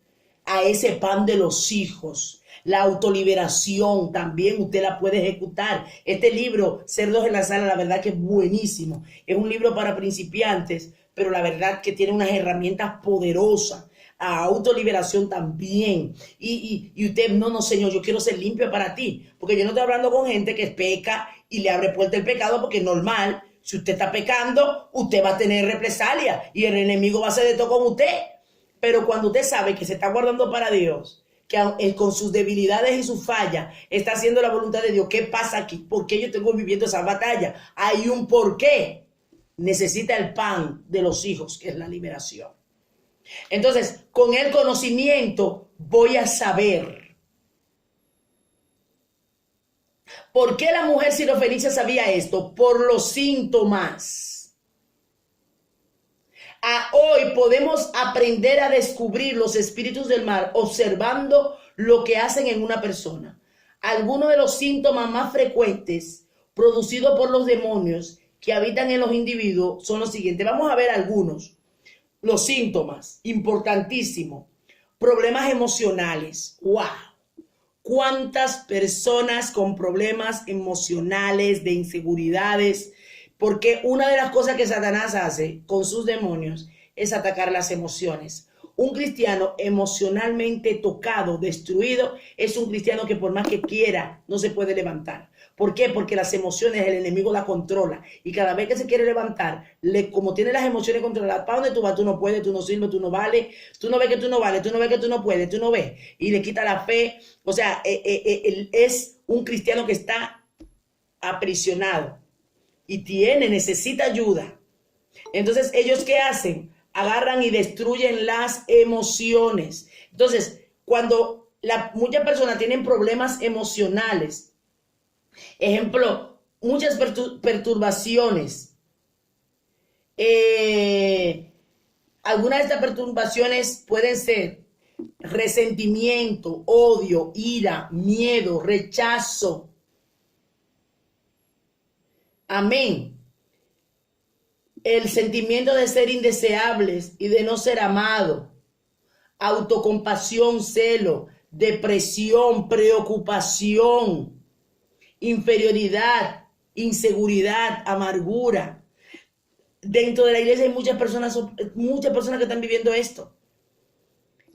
a ese pan de los hijos. La autoliberación también usted la puede ejecutar. Este libro, Cerdos en la Sala, la verdad que es buenísimo. Es un libro para principiantes, pero la verdad que tiene unas herramientas poderosas. A autoliberación también. Y usted, no, Señor, yo quiero ser limpio para ti. Porque yo no estoy hablando con gente que peca y le abre puerta el pecado, porque es normal. Si usted está pecando, usted va a tener represalia y el enemigo va a hacer de todo con usted. Pero cuando usted sabe que se está guardando para Dios, que con sus debilidades y sus fallas está haciendo la voluntad de Dios, ¿qué pasa aquí? ¿Por qué yo tengo viviendo esa batalla? Hay un porqué. Necesita el pan de los hijos, que es la liberación. Entonces, con el conocimiento voy a saber. ¿Por qué la mujer sirofenicia sabía esto? Por los síntomas. Hoy podemos aprender a descubrir los espíritus del mal observando lo que hacen en una persona. Algunos de los síntomas más frecuentes producidos por los demonios que habitan en los individuos son los siguientes. Vamos a ver algunos. Los síntomas, importantísimo. Problemas emocionales. ¡Wow! ¿Cuántas personas con problemas emocionales, de inseguridades? Porque una de las cosas que Satanás hace con sus demonios es atacar las emociones. Un cristiano emocionalmente tocado, destruido, es un cristiano que por más que quiera no se puede levantar. ¿Por qué? Porque las emociones el enemigo las controla. Y cada vez que se quiere levantar, como tiene las emociones controladas, ¿para dónde tú vas? Tú no puedes, tú no sirves, tú no vales, tú no ves que tú no vales, tú no ves que tú no puedes, tú no ves. Y le quita la fe. O sea, es un cristiano que está aprisionado. Y necesita ayuda. Entonces, ¿ellos qué hacen? Agarran y destruyen las emociones. Entonces, cuando muchas personas tienen problemas emocionales, ejemplo, muchas perturbaciones, algunas de estas perturbaciones pueden ser resentimiento, odio, ira, miedo, rechazo. Amén. El sentimiento de ser indeseables y de no ser amado. Autocompasión, celo, depresión, preocupación, inferioridad, inseguridad, amargura. Dentro de la iglesia hay muchas personas que están viviendo esto.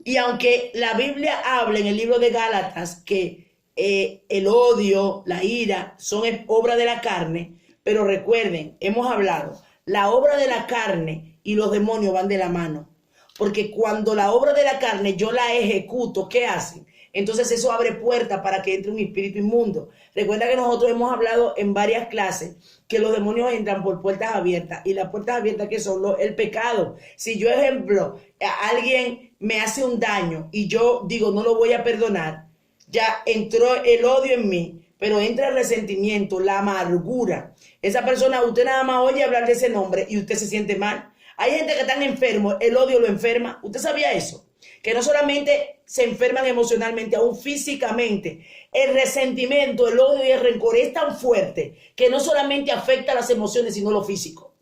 Y aunque la Biblia habla en el libro de Gálatas que el odio, la ira son obra de la carne, Pero recuerden, hemos hablado, la obra de la carne y los demonios van de la mano. Porque cuando la obra de la carne yo la ejecuto, ¿qué hacen? Entonces eso abre puertas para que entre un espíritu inmundo. Recuerda que nosotros hemos hablado en varias clases que los demonios entran por puertas abiertas. Y las puertas abiertas que son el pecado. Si yo, ejemplo, alguien me hace un daño y yo digo no lo voy a perdonar, ya entró el odio en mí, pero entra el resentimiento, la amargura. Esa persona, usted nada más oye hablar de ese nombre y usted se siente mal. Hay gente que está enfermo, el odio lo enferma. ¿Usted sabía eso? Que no solamente se enferman emocionalmente, aún físicamente. El resentimiento, el odio y el rencor es tan fuerte que no solamente afecta las emociones, sino lo físico.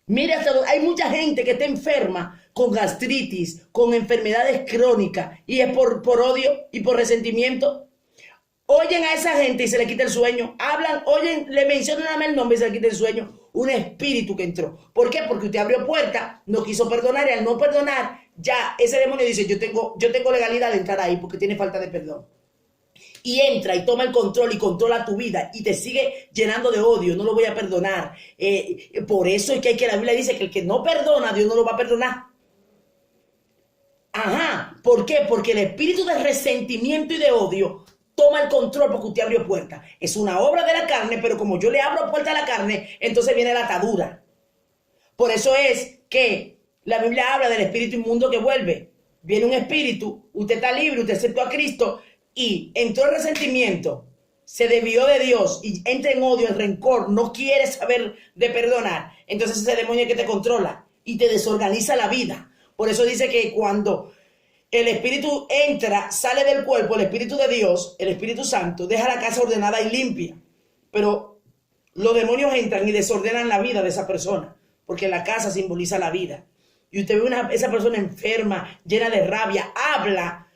Mira, hay mucha gente que está enferma con gastritis, con enfermedades crónicas, y es por odio y por resentimiento. Oyen a esa gente y se le quita el sueño. Hablan, oyen, le mencionan nada más el nombre y se le quita el sueño. Un espíritu que entró. ¿Por qué? Porque usted abrió puerta, no quiso perdonar, y al no perdonar, ya ese demonio dice, yo tengo legalidad de entrar ahí porque tiene falta de perdón. Y entra y toma el control y controla tu vida y te sigue llenando de odio. No lo voy a perdonar. Por eso es que la Biblia dice que el que no perdona, Dios no lo va a perdonar. Ajá. ¿Por qué? Porque el espíritu de resentimiento y de odio toma el control porque usted abrió puerta. Es una obra de la carne, pero como yo le abro puerta a la carne, entonces viene la atadura. Por eso es que la Biblia habla del espíritu inmundo que vuelve. Viene un espíritu, usted está libre, usted aceptó a Cristo y entró el resentimiento, se desvió de Dios y entra en odio, en rencor, no quiere saber de perdonar. Entonces ese demonio que te controla y te desorganiza la vida. Por eso dice que cuando el espíritu entra, sale del cuerpo, el espíritu de Dios, el Espíritu Santo, deja la casa ordenada y limpia. Pero los demonios entran y desordenan la vida de esa persona, porque la casa simboliza la vida. Y usted ve esa persona enferma, llena de rabia, habla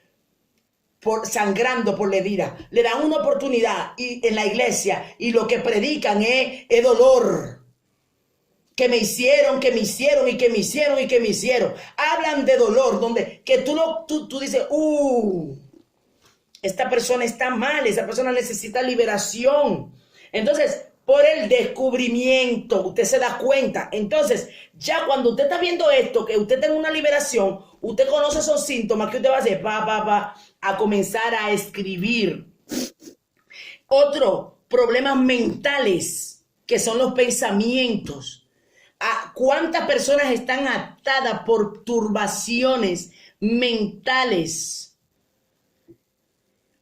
sangrando por la herida. Le dan una oportunidad en la iglesia y lo que predican es dolor. Que me hicieron, que me hicieron y que me hicieron y que me hicieron. Hablan de dolor, donde que tú dices, esta persona está mal, esa persona necesita liberación. Entonces, por el descubrimiento, usted se da cuenta. Entonces, ya cuando usted está viendo esto, que usted tenga una liberación, usted conoce esos síntomas que usted va a hacer, a comenzar a escribir. Otro, problemas mentales, que son los pensamientos. ¿Cuántas personas están atadas por turbaciones mentales?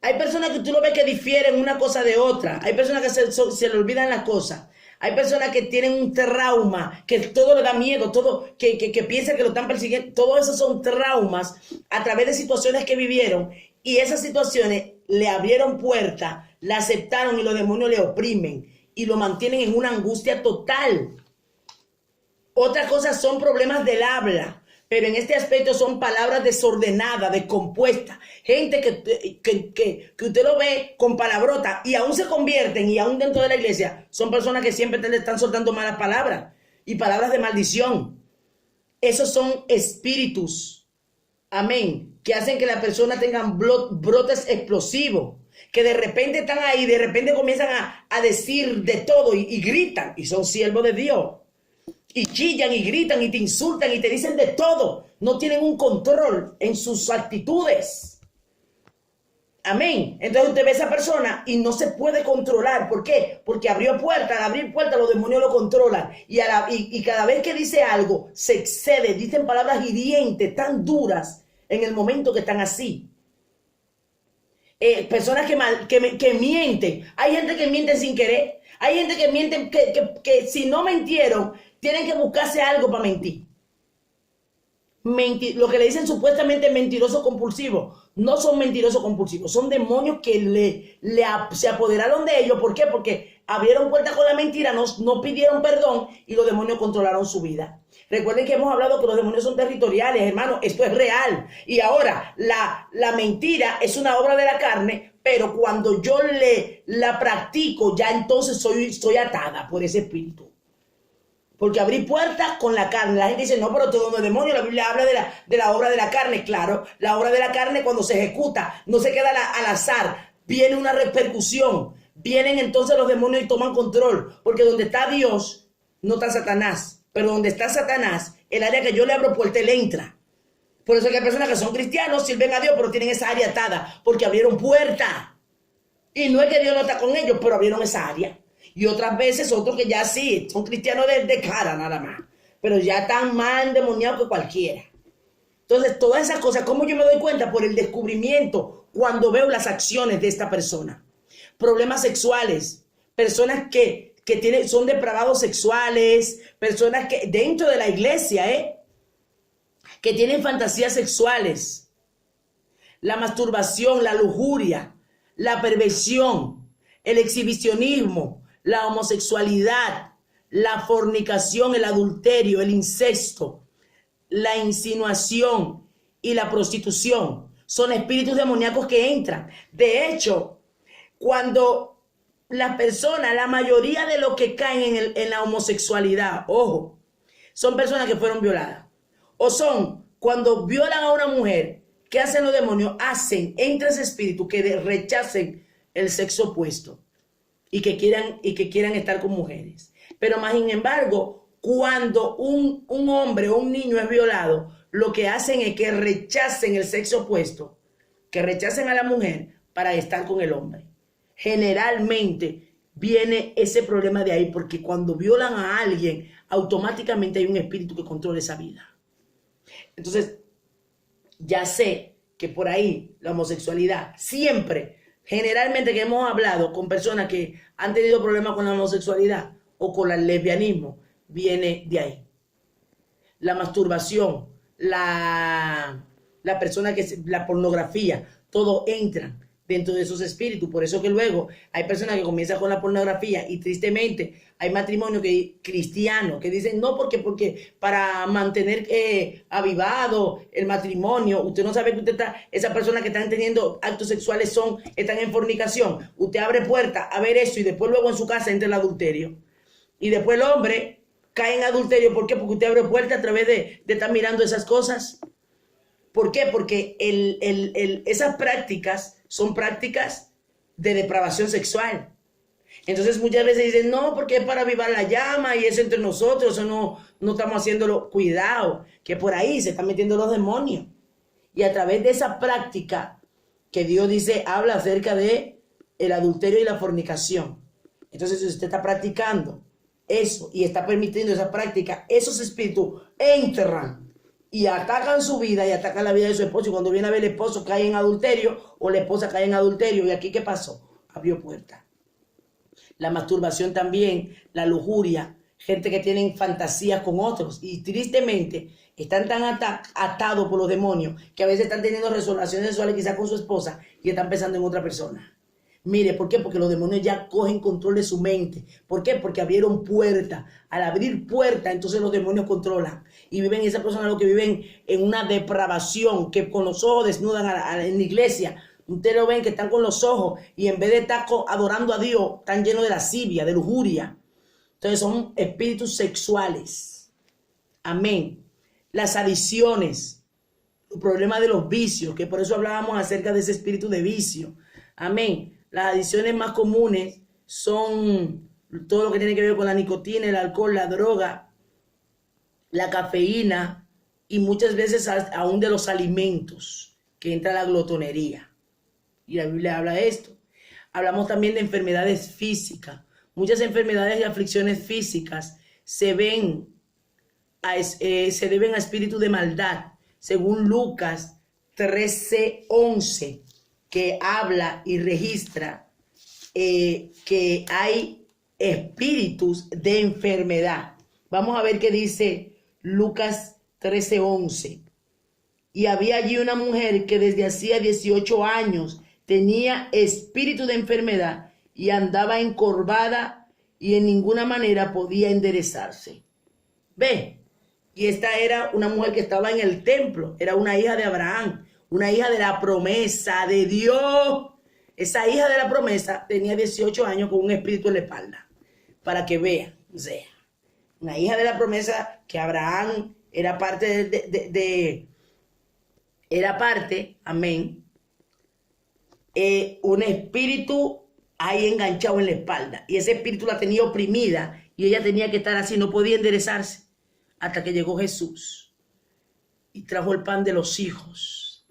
Hay personas que tú lo ves que difieren una cosa de otra. Hay personas que se le olvidan las cosas. Hay personas que tienen un trauma, que todo le da miedo, todo que piensan que lo están persiguiendo. Todos esos son traumas a través de situaciones que vivieron. Y esas situaciones le abrieron puerta, la aceptaron y los demonios le oprimen y lo mantienen en una angustia total. Otras cosas son problemas del habla, pero en este aspecto son palabras desordenadas, descompuestas. Gente que usted lo ve con palabrotas y aún se convierten, y aún dentro de la iglesia, son personas que siempre le están soltando malas palabras y palabras de maldición. Esos son espíritus, amén, que hacen que la persona tenga brotes explosivos, que de repente están ahí, de repente comienzan a decir de todo y gritan, y son siervos de Dios. Y chillan y gritan y te insultan y te dicen de todo. No tienen un control en sus actitudes. Amén. Entonces usted ve a esa persona y no se puede controlar. ¿Por qué? Porque abrió puerta. Al abrir puerta los demonios lo controlan. Y cada vez que dice algo se excede. Dicen palabras hirientes, tan duras en el momento que están así. Personas que mienten. Hay gente que miente sin querer. Hay gente que miente que si no mintieron, tienen que buscarse algo para mentir. Lo que le dicen supuestamente mentiroso compulsivo. No son mentirosos compulsivos. Son demonios que se apoderaron de ellos. ¿Por qué? Porque abrieron puertas con la mentira, no pidieron perdón y los demonios controlaron su vida. Recuerden que hemos hablado que los demonios son territoriales, hermano. Esto es real. Y ahora, la mentira es una obra de la carne, pero cuando yo la practico, ya entonces estoy atada por ese espíritu. Porque abrí puertas con la carne. La gente dice, no, pero todo no es demonio. La Biblia habla de la obra de la carne. Claro, la obra de la carne cuando se ejecuta, no se queda al azar. Viene una repercusión. vienen entonces los demonios y toman control, porque donde está Dios no está Satanás, pero donde está Satanás, el área que yo le abro puerta, él entra. Por eso es que hay personas que son cristianos, sirven a Dios, pero tienen esa área atada, porque abrieron puerta. Y no es que Dios no está con ellos, pero abrieron esa área. Y otras veces otros que ya sí, son cristianos de cara nada más, pero ya están más endemoniados que cualquiera. Entonces, todas esas cosas, ¿cómo yo me doy cuenta? Por el descubrimiento, cuando veo las acciones de esta persona. Problemas sexuales, personas que son depravados sexuales, personas que dentro de la iglesia, que tienen fantasías sexuales, la masturbación, la lujuria, la perversión, el exhibicionismo, la homosexualidad, la fornicación, el adulterio, el incesto, la insinuación y la prostitución. Son espíritus demoníacos que entran. De hecho, cuando las personas, la mayoría de los que caen en la homosexualidad, ojo, son personas que fueron violadas. O son cuando violan a una mujer, ¿qué hacen los demonios? Entra ese espíritu que rechacen el sexo opuesto y que quieran estar con mujeres. Pero más sin embargo, cuando un hombre o un niño es violado, lo que hacen es que rechacen el sexo opuesto, que rechacen a la mujer para estar con el hombre. Generalmente viene ese problema de ahí, porque cuando violan a alguien, automáticamente hay un espíritu que controla esa vida. Entonces, ya sé que por ahí la homosexualidad siempre, generalmente que hemos hablado con personas que han tenido problemas con la homosexualidad o con el lesbianismo, viene de ahí. La masturbación, la pornografía, todo entra dentro de esos espíritus. Por eso que luego hay personas que comienzan con la pornografía y tristemente hay matrimonios cristianos que dicen no, porque para mantener avivado el matrimonio, usted no sabe que esa persona que están teniendo actos sexuales están en fornicación. Usted abre puerta a ver eso y después luego en su casa entra el adulterio. Y después el hombre cae en adulterio. ¿Por qué? Porque usted abre puerta a través de estar mirando esas cosas. ¿Por qué? Porque esas prácticas son prácticas de depravación sexual. Entonces muchas veces dicen, no, porque es para avivar la llama y eso entre nosotros, eso no estamos haciéndolo. Cuidado, que por ahí se están metiendo los demonios. Y a través de esa práctica que Dios dice, habla acerca de el adulterio y la fornicación. Entonces, si usted está practicando eso y está permitiendo esa práctica, esos espíritus entran y atacan su vida y atacan la vida de su esposo. Y cuando viene a ver, el esposo cae en adulterio o la esposa cae en adulterio. ¿Y aquí qué pasó? Abrió puerta. La masturbación también, la lujuria, gente que tienen fantasías con otros y tristemente están tan atados por los demonios que a veces están teniendo relaciones sexuales quizás con su esposa y están pensando en otra persona. Mire, ¿por qué? Porque los demonios ya cogen control de su mente. ¿Por qué? Porque abrieron puerta. Al abrir puerta, entonces los demonios controlan. Y viven esas personas lo que viven en una depravación, que con los ojos desnudan en la iglesia. Ustedes lo ven que están con los ojos y en vez de estar adorando a Dios, están llenos de lascivia, de lujuria. Entonces son espíritus sexuales. Amén. Las adicciones, el problema de los vicios, que por eso hablábamos acerca de ese espíritu de vicio. Amén. Las adicciones más comunes son todo lo que tiene que ver con la nicotina, el alcohol, la droga, la cafeína y muchas veces aún de los alimentos, que entra la glotonería. Y la Biblia habla de esto. Hablamos también de enfermedades físicas. Muchas enfermedades y aflicciones físicas se deben a espíritu de maldad, según Lucas 13:11. Que habla y registra que hay espíritus de enfermedad. Vamos a ver qué dice Lucas 13:11. Y había allí una mujer que desde hacía 18 años tenía espíritu de enfermedad y andaba encorvada y en ninguna manera podía enderezarse. Ve, y esta era una mujer que estaba en el templo, era una hija de Abraham, una hija de la promesa de Dios. Esa hija de la promesa tenía 18 años con un espíritu en la espalda. Para que vean, o sea, una hija de la promesa que Abraham era parte era parte, amén. Un espíritu ahí enganchado en la espalda. Y ese espíritu la tenía oprimida y ella tenía que estar así, no podía enderezarse. Hasta que llegó Jesús y trajo el pan de los hijos.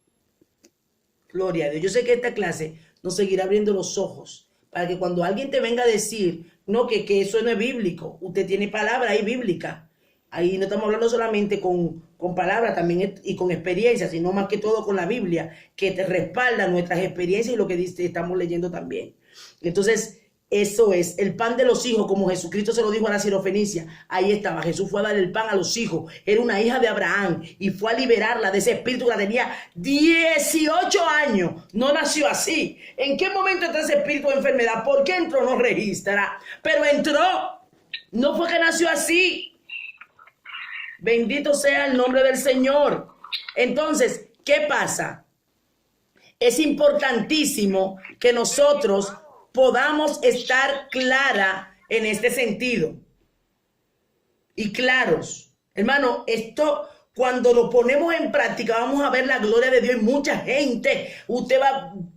Gloria a Dios. Yo sé que esta clase nos seguirá abriendo los ojos para que cuando alguien te venga a decir, no, que eso no es bíblico, usted tiene palabra ahí bíblica. Ahí no estamos hablando solamente con palabras también y con experiencias, sino más que todo con la Biblia, que te respalda nuestras experiencias y lo que dice, estamos leyendo también. Entonces, eso es el pan de los hijos, como Jesucristo se lo dijo a la sirofenicia. Ahí estaba, Jesús fue a darle el pan a los hijos. Era una hija de Abraham y fue a liberarla de ese espíritu que la tenía 18 años. No nació así. ¿En qué momento entró ese espíritu de enfermedad? ¿Por qué entró? No registra. Pero entró. No fue que nació así. Bendito sea el nombre del Señor. Entonces, ¿qué pasa? Es importantísimo que nosotros podamos estar clara en este sentido y claros. Hermano, esto cuando lo ponemos en práctica vamos a ver la gloria de Dios y mucha gente,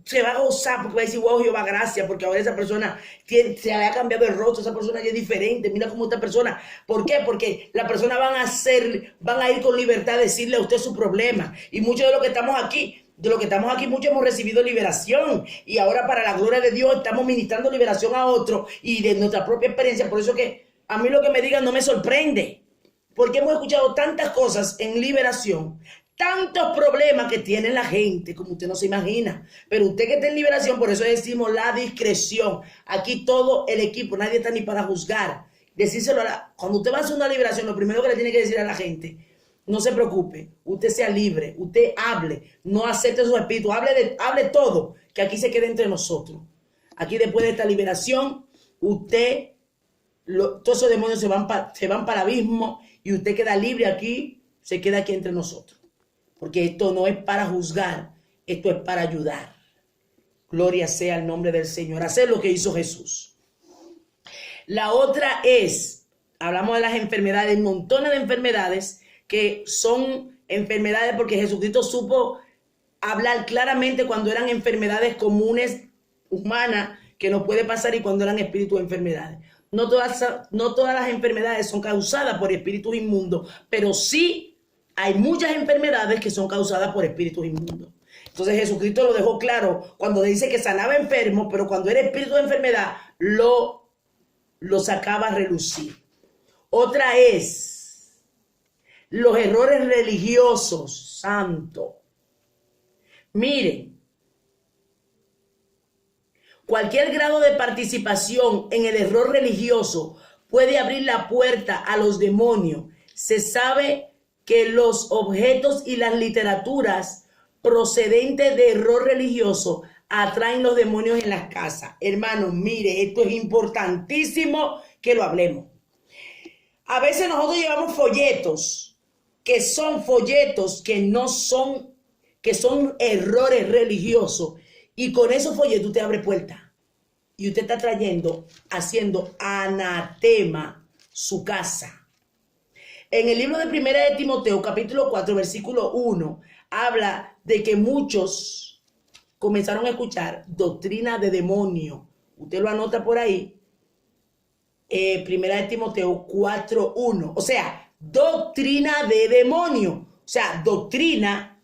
se va a gozar porque va a decir, wow, Jehová, gracias, porque ahora esa persona se había cambiado el rostro, esa persona ya es diferente, mira cómo esta persona, ¿por qué? Porque la persona van a ir con libertad a decirle a usted su problema y muchos de los que estamos aquí, muchos hemos recibido liberación y ahora para la gloria de Dios estamos ministrando liberación a otros y de nuestra propia experiencia. Por eso que a mí lo que me digan no me sorprende, porque hemos escuchado tantas cosas en liberación, tantos problemas que tiene la gente, como usted no se imagina. Pero usted que está en liberación, por eso decimos la discreción. Aquí todo el equipo, nadie está ni para juzgar. Decírselo cuando usted va a hacer una liberación, lo primero que le tiene que decir a la gente, no se preocupe, usted sea libre, usted hable, no acepte su espíritu, hable todo, que aquí se quede entre nosotros. Aquí después de esta liberación, todos esos demonios se van para el abismo y usted queda libre aquí, se queda aquí entre nosotros. Porque esto no es para juzgar, esto es para ayudar. Gloria sea el nombre del Señor. Hacer lo que hizo Jesús. La otra es, hablamos de las enfermedades, montones de enfermedades que son enfermedades porque Jesucristo supo hablar claramente cuando eran enfermedades comunes, humanas, que nos puede pasar y cuando eran espíritus de enfermedades. No todas las enfermedades son causadas por espíritus inmundos, pero sí hay muchas enfermedades que son causadas por espíritus inmundos. Entonces Jesucristo lo dejó claro cuando dice que sanaba enfermos, pero cuando era espíritu de enfermedad lo sacaba a relucir. Otra es los errores religiosos, santo. Miren, cualquier grado de participación en el error religioso puede abrir la puerta a los demonios. Se sabe que los objetos y las literaturas procedentes de error religioso atraen los demonios en las casas. Hermanos, mire, esto es importantísimo que lo hablemos. A veces nosotros llevamos folletos que son errores religiosos. Y con esos folletos usted abre puertas. Y usted está haciendo anatema su casa. En el libro de 1 de Timoteo, capítulo 4, versículo 1, habla de que muchos comenzaron a escuchar doctrina de demonio. Usted lo anota por ahí. 1 de Timoteo 4, 1. O sea, doctrina de demonio. O sea, doctrina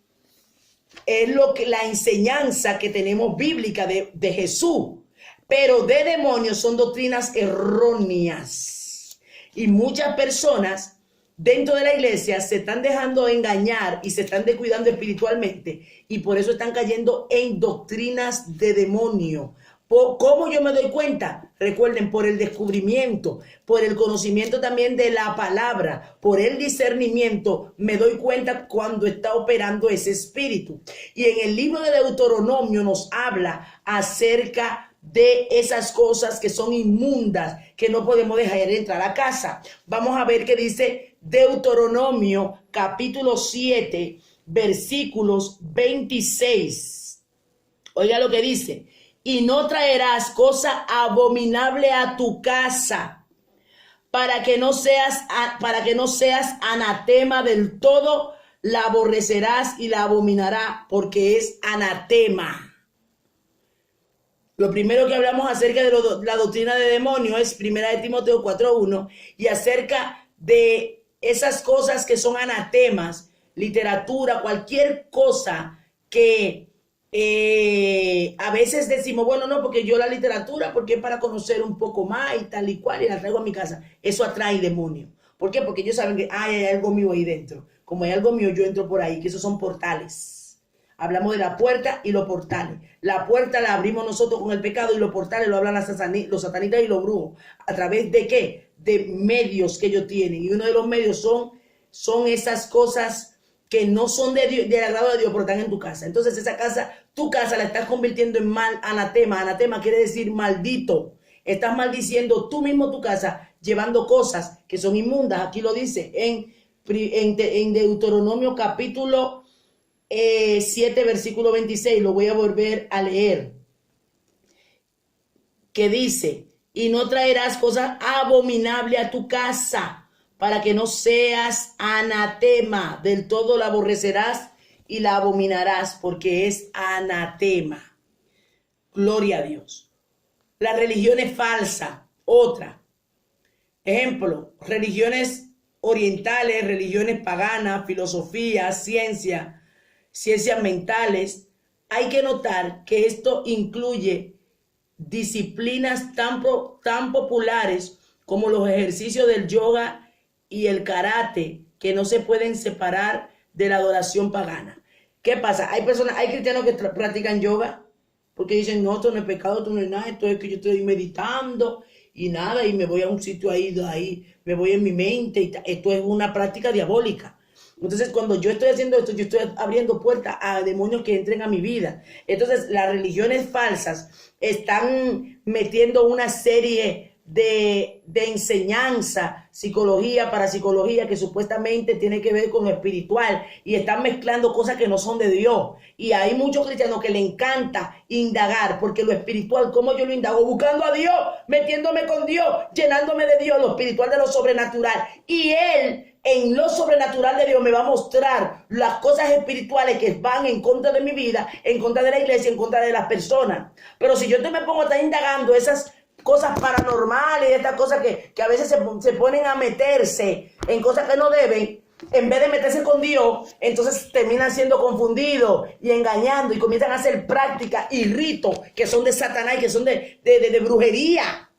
es la enseñanza que tenemos bíblica de Jesús, pero de demonios son doctrinas erróneas. Y muchas personas dentro de la iglesia se están dejando engañar y se están descuidando espiritualmente y por eso están cayendo en doctrinas de demonio. ¿Cómo yo me doy cuenta? Recuerden, por el descubrimiento, por el conocimiento también de la palabra, por el discernimiento, me doy cuenta cuando está operando ese espíritu. Y en el libro de Deuteronomio nos habla acerca de esas cosas que son inmundas, que no podemos dejar entrar a casa. Vamos a ver qué dice Deuteronomio capítulo 7, versículos 26. Oiga lo que dice. Y no traerás cosa abominable a tu casa, para que no seas anatema del todo, la aborrecerás y la abominarás, porque es anatema. Lo primero que hablamos acerca de la doctrina de demonios es 1 Timoteo 4:1 y acerca de esas cosas que son anatemas, literatura, cualquier cosa que a veces decimos, bueno, no, porque yo la literatura, porque es para conocer un poco más y tal y cual, y la traigo a mi casa. Eso atrae demonios. ¿Por qué? Porque ellos saben que hay algo mío ahí dentro. Como hay algo mío, yo entro por ahí, que esos son portales. Hablamos de la puerta y los portales. La puerta la abrimos nosotros con el pecado y los portales lo hablan los satanistas y los brujos. ¿A través de qué? De medios que ellos tienen. Y uno de los medios son esas cosas que no son del agrado de Dios, pero están en tu casa. Entonces esa casa, tu casa la estás convirtiendo en mal anatema. Anatema quiere decir maldito. Estás maldiciendo tú mismo tu casa, llevando cosas que son inmundas. Aquí lo dice en Deuteronomio capítulo 7, versículo 26, lo voy a volver a leer, que dice, y no traerás cosas abominables a tu casa, para que no seas anatema, del todo la aborrecerás y la abominarás, porque es anatema. Gloria a Dios. La religión es falsa. Otra. Ejemplo, religiones orientales, religiones paganas, filosofía, ciencias mentales. Hay que notar que esto incluye disciplinas tan populares como los ejercicios del yoga y el karate, que no se pueden separar de la adoración pagana. ¿Qué pasa? Hay cristianos que practican yoga porque dicen, no, esto no es pecado, esto no es nada, esto es que yo estoy meditando y nada, y me voy a un sitio ahí me voy en mi mente, y esto es una práctica diabólica. Entonces, cuando yo estoy haciendo esto, yo estoy abriendo puertas a demonios que entren a mi vida. Entonces, las religiones falsas están metiendo una serie de enseñanza, psicología, parapsicología, que supuestamente tiene que ver con lo espiritual, y están mezclando cosas que no son de Dios. Y hay muchos cristianos que le encanta indagar, porque lo espiritual, ¿cómo yo lo indago? Buscando a Dios, metiéndome con Dios, llenándome de Dios, lo espiritual de lo sobrenatural. Y Él, en lo sobrenatural de Dios, me va a mostrar las cosas espirituales que van en contra de mi vida, en contra de la iglesia, en contra de las personas. Pero si yo me pongo a estar indagando esas cosas paranormales, estas cosas que a veces se ponen a meterse en cosas que no deben, en vez de meterse con Dios, entonces terminan siendo confundidos y engañando, y comienzan a hacer prácticas y ritos que son de Satanás y que son de brujería.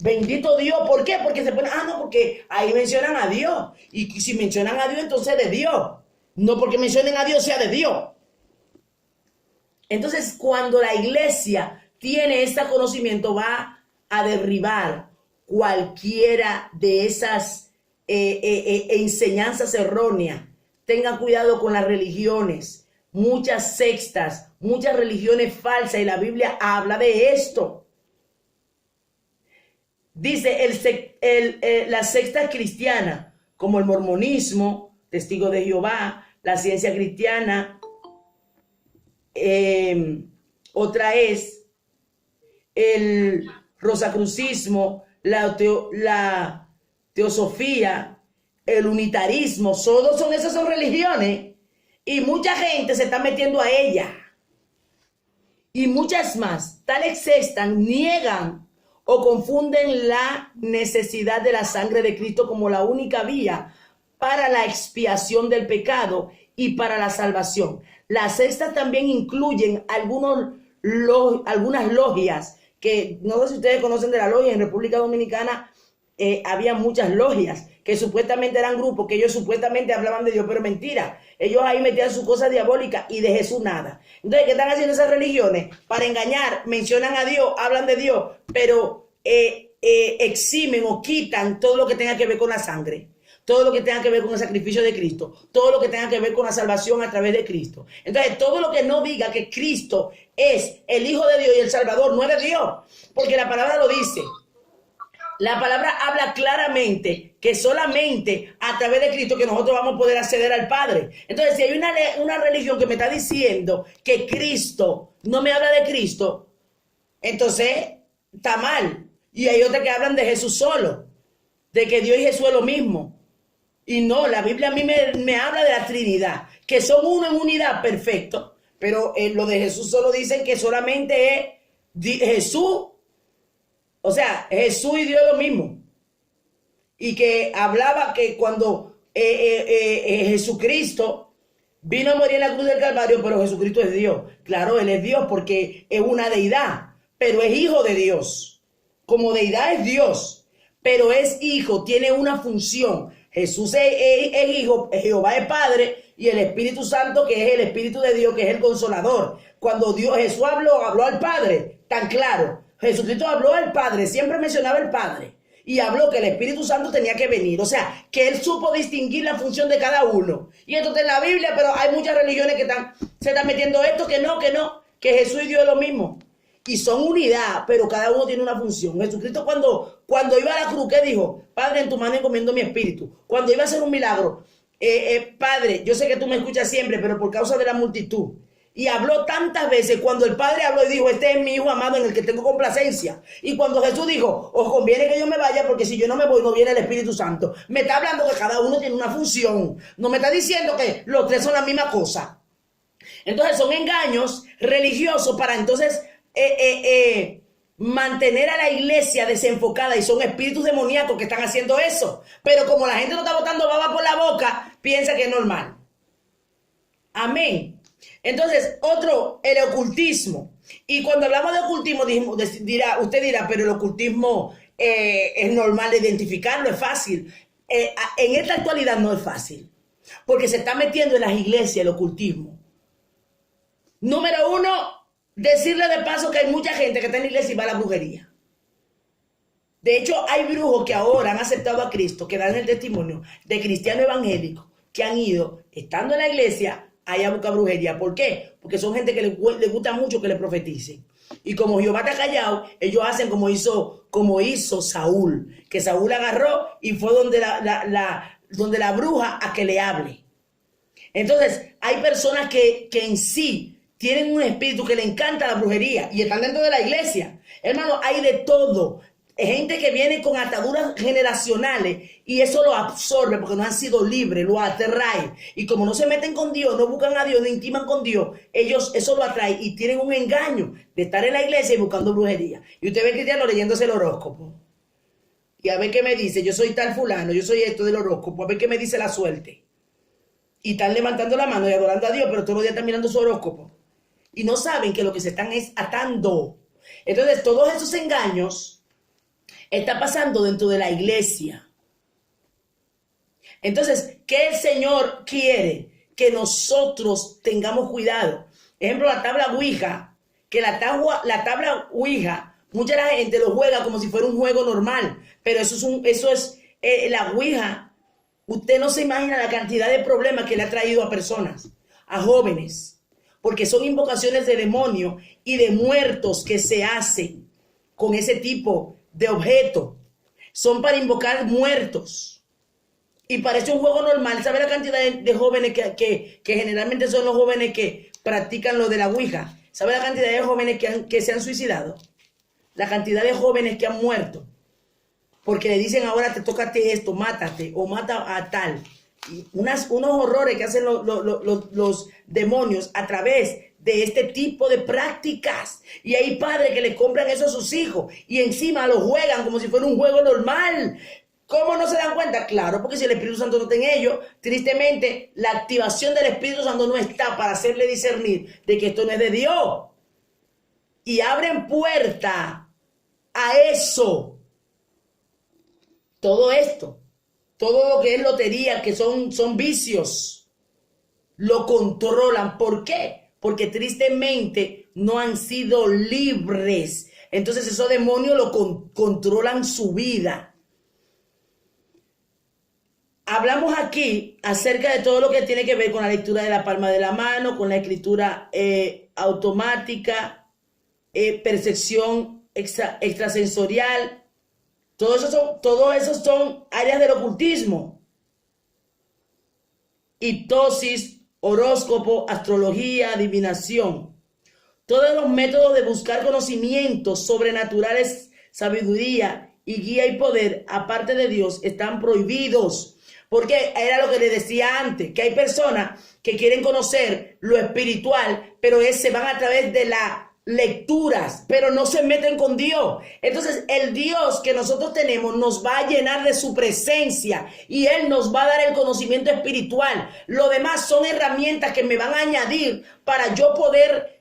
Bendito Dios. ¿Por qué? Porque se ponen, no, porque ahí mencionan a Dios. Y si mencionan a Dios, entonces es de Dios. No porque mencionen a Dios sea de Dios. Entonces, cuando la iglesia tiene este conocimiento, va a derribar cualquiera de esas enseñanzas erróneas. Tengan cuidado con las religiones. Muchas sectas, muchas religiones falsas, y la Biblia habla de esto. Dice la secta cristiana, como el mormonismo, Testigo de Jehová, la ciencia cristiana, otra es el rosacrucismo, la teosofía, el unitarismo. Todos esas son religiones, y mucha gente se está metiendo a ellas. Y muchas más, tales sectas niegan o confunden la necesidad de la sangre de Cristo como la única vía para la expiación del pecado y para la salvación. Las sectas también incluyen algunas logias, que no sé si ustedes conocen de la logia. En República Dominicana había muchas logias que supuestamente eran grupos, que ellos supuestamente hablaban de Dios, pero mentira. Ellos ahí metían sus cosas diabólicas y de Jesús nada. Entonces, ¿qué están haciendo esas religiones? Para engañar, mencionan a Dios, hablan de Dios, pero eximen o quitan todo lo que tenga que ver con la sangre, todo lo que tenga que ver con el sacrificio de Cristo, todo lo que tenga que ver con la salvación a través de Cristo. Entonces, todo lo que no diga que Cristo es el Hijo de Dios y el Salvador no es de Dios, porque la palabra lo dice. La palabra habla claramente que solamente a través de Cristo que nosotros vamos a poder acceder al Padre. Entonces, si hay una religión que me está diciendo que Cristo no me habla de Cristo, entonces está mal. Y hay otras que hablan de Jesús solo, de que Dios y Jesús es lo mismo. Y no, la Biblia a mí me habla de la Trinidad, que son uno en unidad, perfecto. Pero lo de Jesús solo dicen que solamente es Jesús, o sea, Jesús y Dios es lo mismo. Y que hablaba que cuando Jesucristo vino a morir en la cruz del Calvario, pero Jesucristo es Dios. Claro, Él es Dios porque es una deidad, pero es hijo de Dios. Como deidad es Dios, pero es hijo, tiene una función. Jesús es hijo, Jehová es Padre y el Espíritu Santo, que es el Espíritu de Dios, que es el Consolador. Cuando Jesús habló al Padre, tan claro. Jesucristo habló al Padre, siempre mencionaba el Padre. Y habló que el Espíritu Santo tenía que venir. O sea, que él supo distinguir la función de cada uno. Y esto está en la Biblia, pero hay muchas religiones que se están metiendo esto, que no, que Jesús y Dios es lo mismo. Y son unidad, pero cada uno tiene una función. Jesucristo cuando iba a la cruz, ¿qué dijo? Padre, en tu mano encomiendo mi espíritu. Cuando iba a hacer un milagro, Padre, yo sé que tú me escuchas siempre, pero por causa de la multitud. Y habló tantas veces, cuando el Padre habló y dijo, este es mi Hijo amado en el que tengo complacencia. Y cuando Jesús dijo, os conviene que yo me vaya, porque si yo no me voy, no viene el Espíritu Santo. Me está hablando que cada uno tiene una función. No me está diciendo que los tres son la misma cosa. Entonces son engaños religiosos para entonces mantener a la iglesia desenfocada, y son espíritus demoníacos que están haciendo eso. Pero como la gente no está botando baba por la boca, piensa que es normal. Amén. Entonces, el ocultismo. Y cuando hablamos de ocultismo, usted dirá, pero el ocultismo es normal de identificarlo, es fácil. En esta actualidad no es fácil, porque se está metiendo en las iglesias el ocultismo. Número uno, decirle de paso que hay mucha gente que está en la iglesia y va a la brujería. De hecho, hay brujos que ahora han aceptado a Cristo, que dan el testimonio de cristianos evangélicos que han ido, estando en la iglesia, allá a buscar brujería. ¿Por qué? Porque son gente que le gusta mucho que le profeticen. Y como Jehová está callado, ellos hacen como hizo Saúl, que Saúl agarró y fue donde la bruja a que le hable. Entonces, hay personas que en sí tienen un espíritu que le encanta la brujería y están dentro de la iglesia. Hermano, hay de todo. Gente que viene con ataduras generacionales y eso lo absorbe porque no han sido libres, lo atrae. Y como no se meten con Dios, no buscan a Dios, no intiman con Dios, ellos eso lo atrae y tienen un engaño de estar en la iglesia y buscando brujería. Y usted ve cristiano leyéndose el horóscopo. Y a ver qué me dice, yo soy tal fulano, yo soy esto del horóscopo, a ver qué me dice la suerte. Y están levantando la mano y adorando a Dios, pero todos los días están mirando su horóscopo. Y no saben que lo que se están es atando. Entonces, todos esos engaños está pasando dentro de la iglesia. Entonces, ¿qué el Señor quiere? Que nosotros tengamos cuidado. Ejemplo, la tabla Ouija. Que la tabla Ouija, mucha gente lo juega como si fuera un juego normal. Pero la Ouija. Usted no se imagina la cantidad de problemas que le ha traído a personas, a jóvenes. Porque son invocaciones de demonios y de muertos que se hacen con ese tipo de objeto. Son para invocar muertos. Y parece un juego normal. ¿Sabe la cantidad de jóvenes que generalmente son los jóvenes que practican lo de la Ouija? ¿Sabe la cantidad de jóvenes que se han suicidado? La cantidad de jóvenes que han muerto. Porque le dicen ahora te tócate esto, mátate o mata a tal. Y unos horrores que hacen los demonios a través de este tipo de prácticas. Y hay padres que le compran eso a sus hijos y encima lo juegan como si fuera un juego normal. ¿Cómo no se dan cuenta? Claro, porque si el Espíritu Santo no está en ellos, tristemente la activación del Espíritu Santo no está para hacerle discernir de que esto no es de Dios. Y abren puerta a eso. Todo esto. Todo lo que es lotería, que son vicios, lo controlan. ¿Por qué? Porque tristemente no han sido libres. Entonces esos demonios controlan su vida. Hablamos aquí acerca de todo lo que tiene que ver con la lectura de la palma de la mano, con la escritura automática, percepción extrasensorial. Todo eso son áreas del ocultismo. Hipnosis, horóscopo, astrología, adivinación. Todos los métodos de buscar conocimientos sobrenaturales, sabiduría y guía y poder, aparte de Dios, están prohibidos. Porque era lo que le decía antes, que hay personas que quieren conocer lo espiritual, pero se van a través de la lecturas, pero no se meten con Dios. Entonces el Dios que nosotros tenemos nos va a llenar de su presencia y Él nos va a dar el conocimiento espiritual. Lo demás son herramientas que me van a añadir para yo poder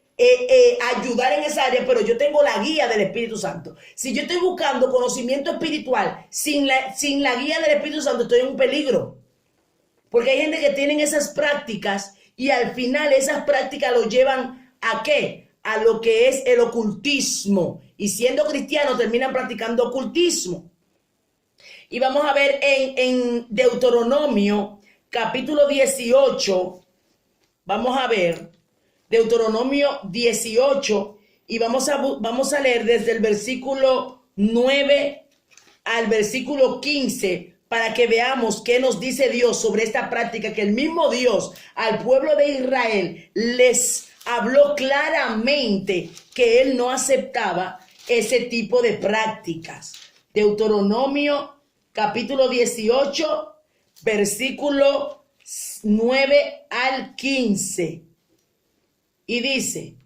ayudar en esa área, pero yo tengo la guía del Espíritu Santo. Si yo estoy buscando conocimiento espiritual sin la guía del Espíritu Santo, estoy en un peligro. Porque hay gente que tienen esas prácticas y al final esas prácticas lo llevan ¿a qué? A lo que es el ocultismo. Y siendo cristianos terminan practicando ocultismo. Y vamos a ver en Deuteronomio capítulo 18. Vamos a ver Deuteronomio 18 y vamos a leer desde el versículo 9 al versículo 15 para que veamos qué nos dice Dios sobre esta práctica que el mismo Dios al pueblo de Israel les habló claramente que él no aceptaba ese tipo de prácticas. Deuteronomio capítulo 18, versículo 9 al 15. Y dice,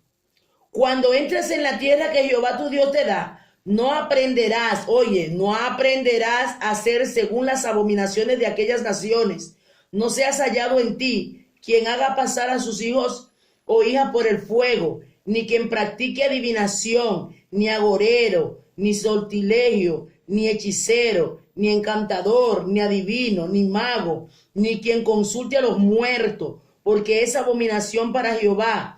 cuando entres en la tierra que Jehová tu Dios te da, no aprenderás a hacer según las abominaciones de aquellas naciones. No seas hallado en ti quien haga pasar a sus hijos o hijas por el fuego, ni quien practique adivinación, ni agorero, ni sortilegio, ni hechicero, ni encantador, ni adivino, ni mago, ni quien consulte a los muertos, porque es abominación para Jehová.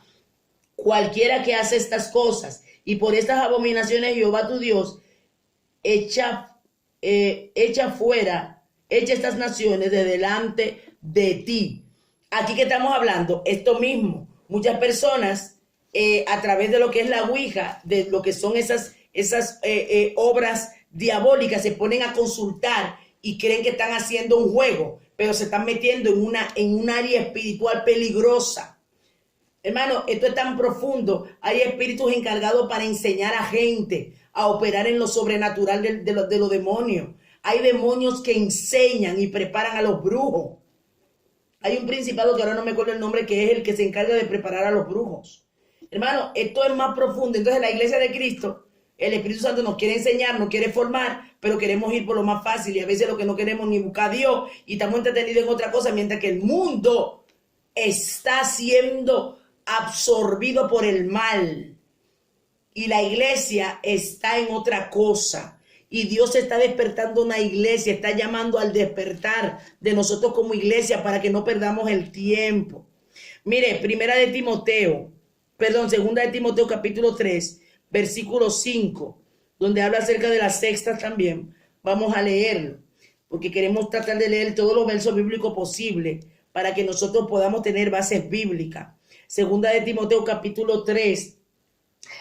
Cualquiera que hace estas cosas, y por estas abominaciones Jehová tu Dios echa estas naciones de delante de ti. Aquí que estamos hablando, esto mismo. Muchas personas a través de lo que es la Ouija, de lo que son esas obras diabólicas, se ponen a consultar y creen que están haciendo un juego, pero se están metiendo en un área espiritual peligrosa. Hermano, esto es tan profundo. Hay espíritus encargados para enseñar a gente a operar en lo sobrenatural de los demonios. Hay demonios que enseñan y preparan a los brujos. Hay un principado que ahora no me acuerdo el nombre, que es el que se encarga de preparar a los brujos. Hermano, esto es más profundo. Entonces la iglesia de Cristo, el Espíritu Santo nos quiere enseñar, nos quiere formar, pero queremos ir por lo más fácil y a veces lo que no queremos ni buscar a Dios y estamos entretenidos en otra cosa, mientras que el mundo está siendo absorbido por el mal y la iglesia está en otra cosa y Dios está despertando una iglesia, está llamando al despertar de nosotros como iglesia para que no perdamos el tiempo. Mire, segunda de Timoteo capítulo 3 versículo 5, donde habla acerca de las sextas también. Vamos a leerlo porque queremos tratar de leer todos los versos bíblicos posibles para que nosotros podamos tener bases bíblicas. Segunda de Timoteo capítulo 3,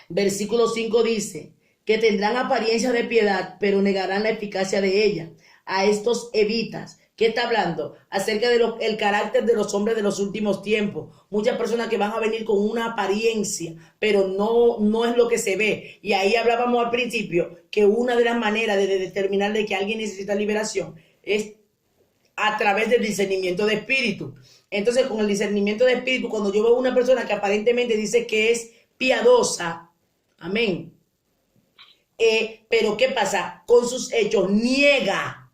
versículo 5 dice que tendrán apariencia de piedad, pero negarán la eficacia de ella. A estos evitas. ¿Qué está hablando? Acerca del carácter de los hombres de los últimos tiempos. Muchas personas que van a venir con una apariencia, pero no es lo que se ve. Y ahí hablábamos al principio que una de las maneras de determinar de que alguien necesita liberación es a través del discernimiento de espíritu. Entonces, con el discernimiento de espíritu, cuando yo veo a una persona que aparentemente dice que es piadosa, amén, pero ¿qué pasa? Con sus hechos niega.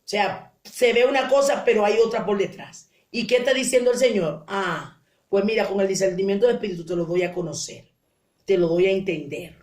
O sea, se ve una cosa, pero hay otra por detrás. ¿Y qué está diciendo el Señor? Pues mira, con el discernimiento de espíritu te lo doy a conocer, te lo doy a entender.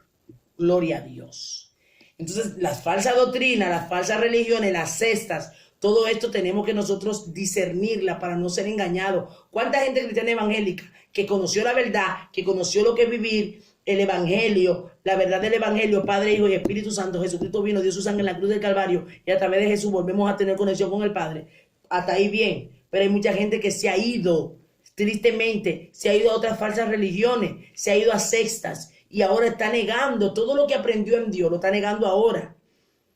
Gloria a Dios. Entonces, las falsas doctrinas, las falsas religiones, las sectas, todo esto tenemos que nosotros discernirla para no ser engañados. ¿Cuánta gente cristiana evangélica que conoció la verdad, que conoció lo que es vivir el evangelio, la verdad del evangelio, Padre, Hijo y Espíritu Santo? Jesucristo vino, dio su sangre en la cruz del Calvario y a través de Jesús volvemos a tener conexión con el Padre. Hasta ahí bien, pero hay mucha gente que se ha ido, tristemente, se ha ido a otras falsas religiones, se ha ido a sectas y ahora está negando todo lo que aprendió en Dios, lo está negando ahora.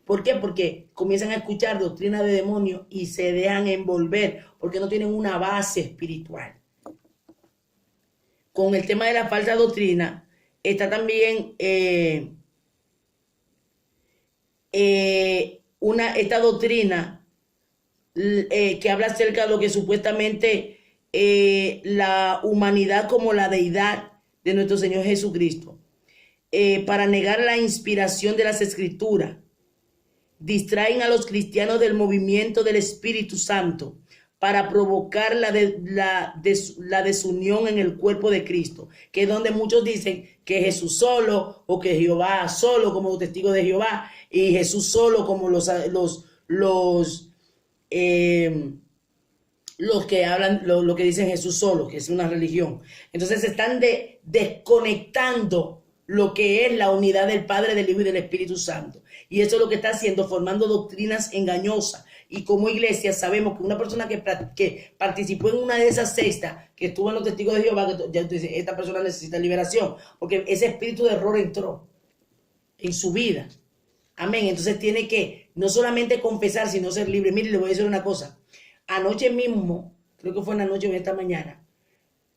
¿Por qué? Porque comienzan a escuchar doctrina de demonios y se dejan envolver porque no tienen una base espiritual. Con el tema de la falsa doctrina está también esta doctrina que habla acerca de lo que supuestamente la humanidad como la deidad de nuestro Señor Jesucristo, para negar la inspiración de las Escrituras, distraen a los cristianos del movimiento del Espíritu Santo para provocar la desunión en el cuerpo de Cristo, que es donde muchos dicen que Jesús solo, o que Jehová solo como testigo de Jehová, y Jesús solo como los que hablan, lo que dicen Jesús solo, que es una religión. Entonces se están desconectando lo que es la unidad del Padre, del Hijo y del Espíritu Santo. Y eso es lo que está haciendo, formando doctrinas engañosas. Y como iglesia sabemos que una persona que participó en una de esas sectas, que estuvo en los testigos de Jehová, que ya dice, esta persona necesita liberación, porque ese espíritu de error entró en su vida. Amén. Entonces tiene que no solamente confesar, sino ser libre. Mire, le voy a decir una cosa. Anoche mismo, creo que fue en la noche o esta mañana,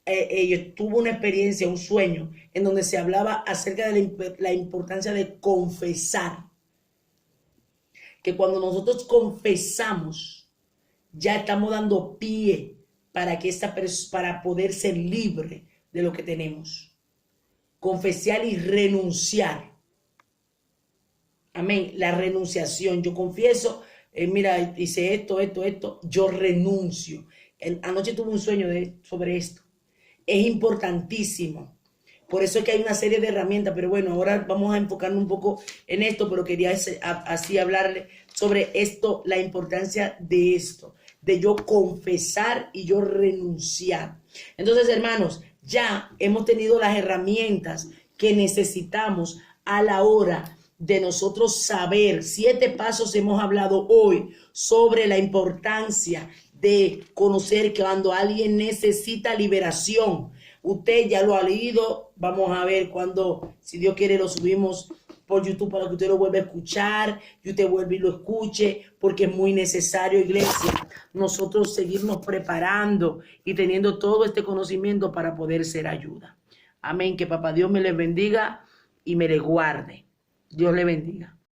yo tuve una experiencia, un sueño, en donde se hablaba acerca de la importancia de confesar. Que cuando nosotros confesamos, ya estamos dando pie para que para poder ser libre de lo que tenemos. Confesar y renunciar. Amén. La renunciación. Yo confieso, mira, hice esto, yo renuncio. Anoche tuve un sueño sobre esto. Es importantísimo. Por eso es que hay una serie de herramientas, pero bueno, ahora vamos a enfocarnos un poco en esto, pero quería así hablarle sobre esto, la importancia de esto, de yo confesar y yo renunciar. Entonces, hermanos, ya hemos tenido las herramientas que necesitamos a la hora de nosotros saber. 7 pasos hemos hablado hoy sobre la importancia de conocer que cuando alguien necesita liberación. Usted ya lo ha leído, vamos a ver cuando, si Dios quiere, lo subimos por YouTube para que usted lo vuelva a escuchar y usted vuelva y lo escuche, porque es muy necesario, iglesia, nosotros seguirnos preparando y teniendo todo este conocimiento para poder ser ayuda. Amén, que papá Dios me les bendiga y me les guarde. Dios le bendiga.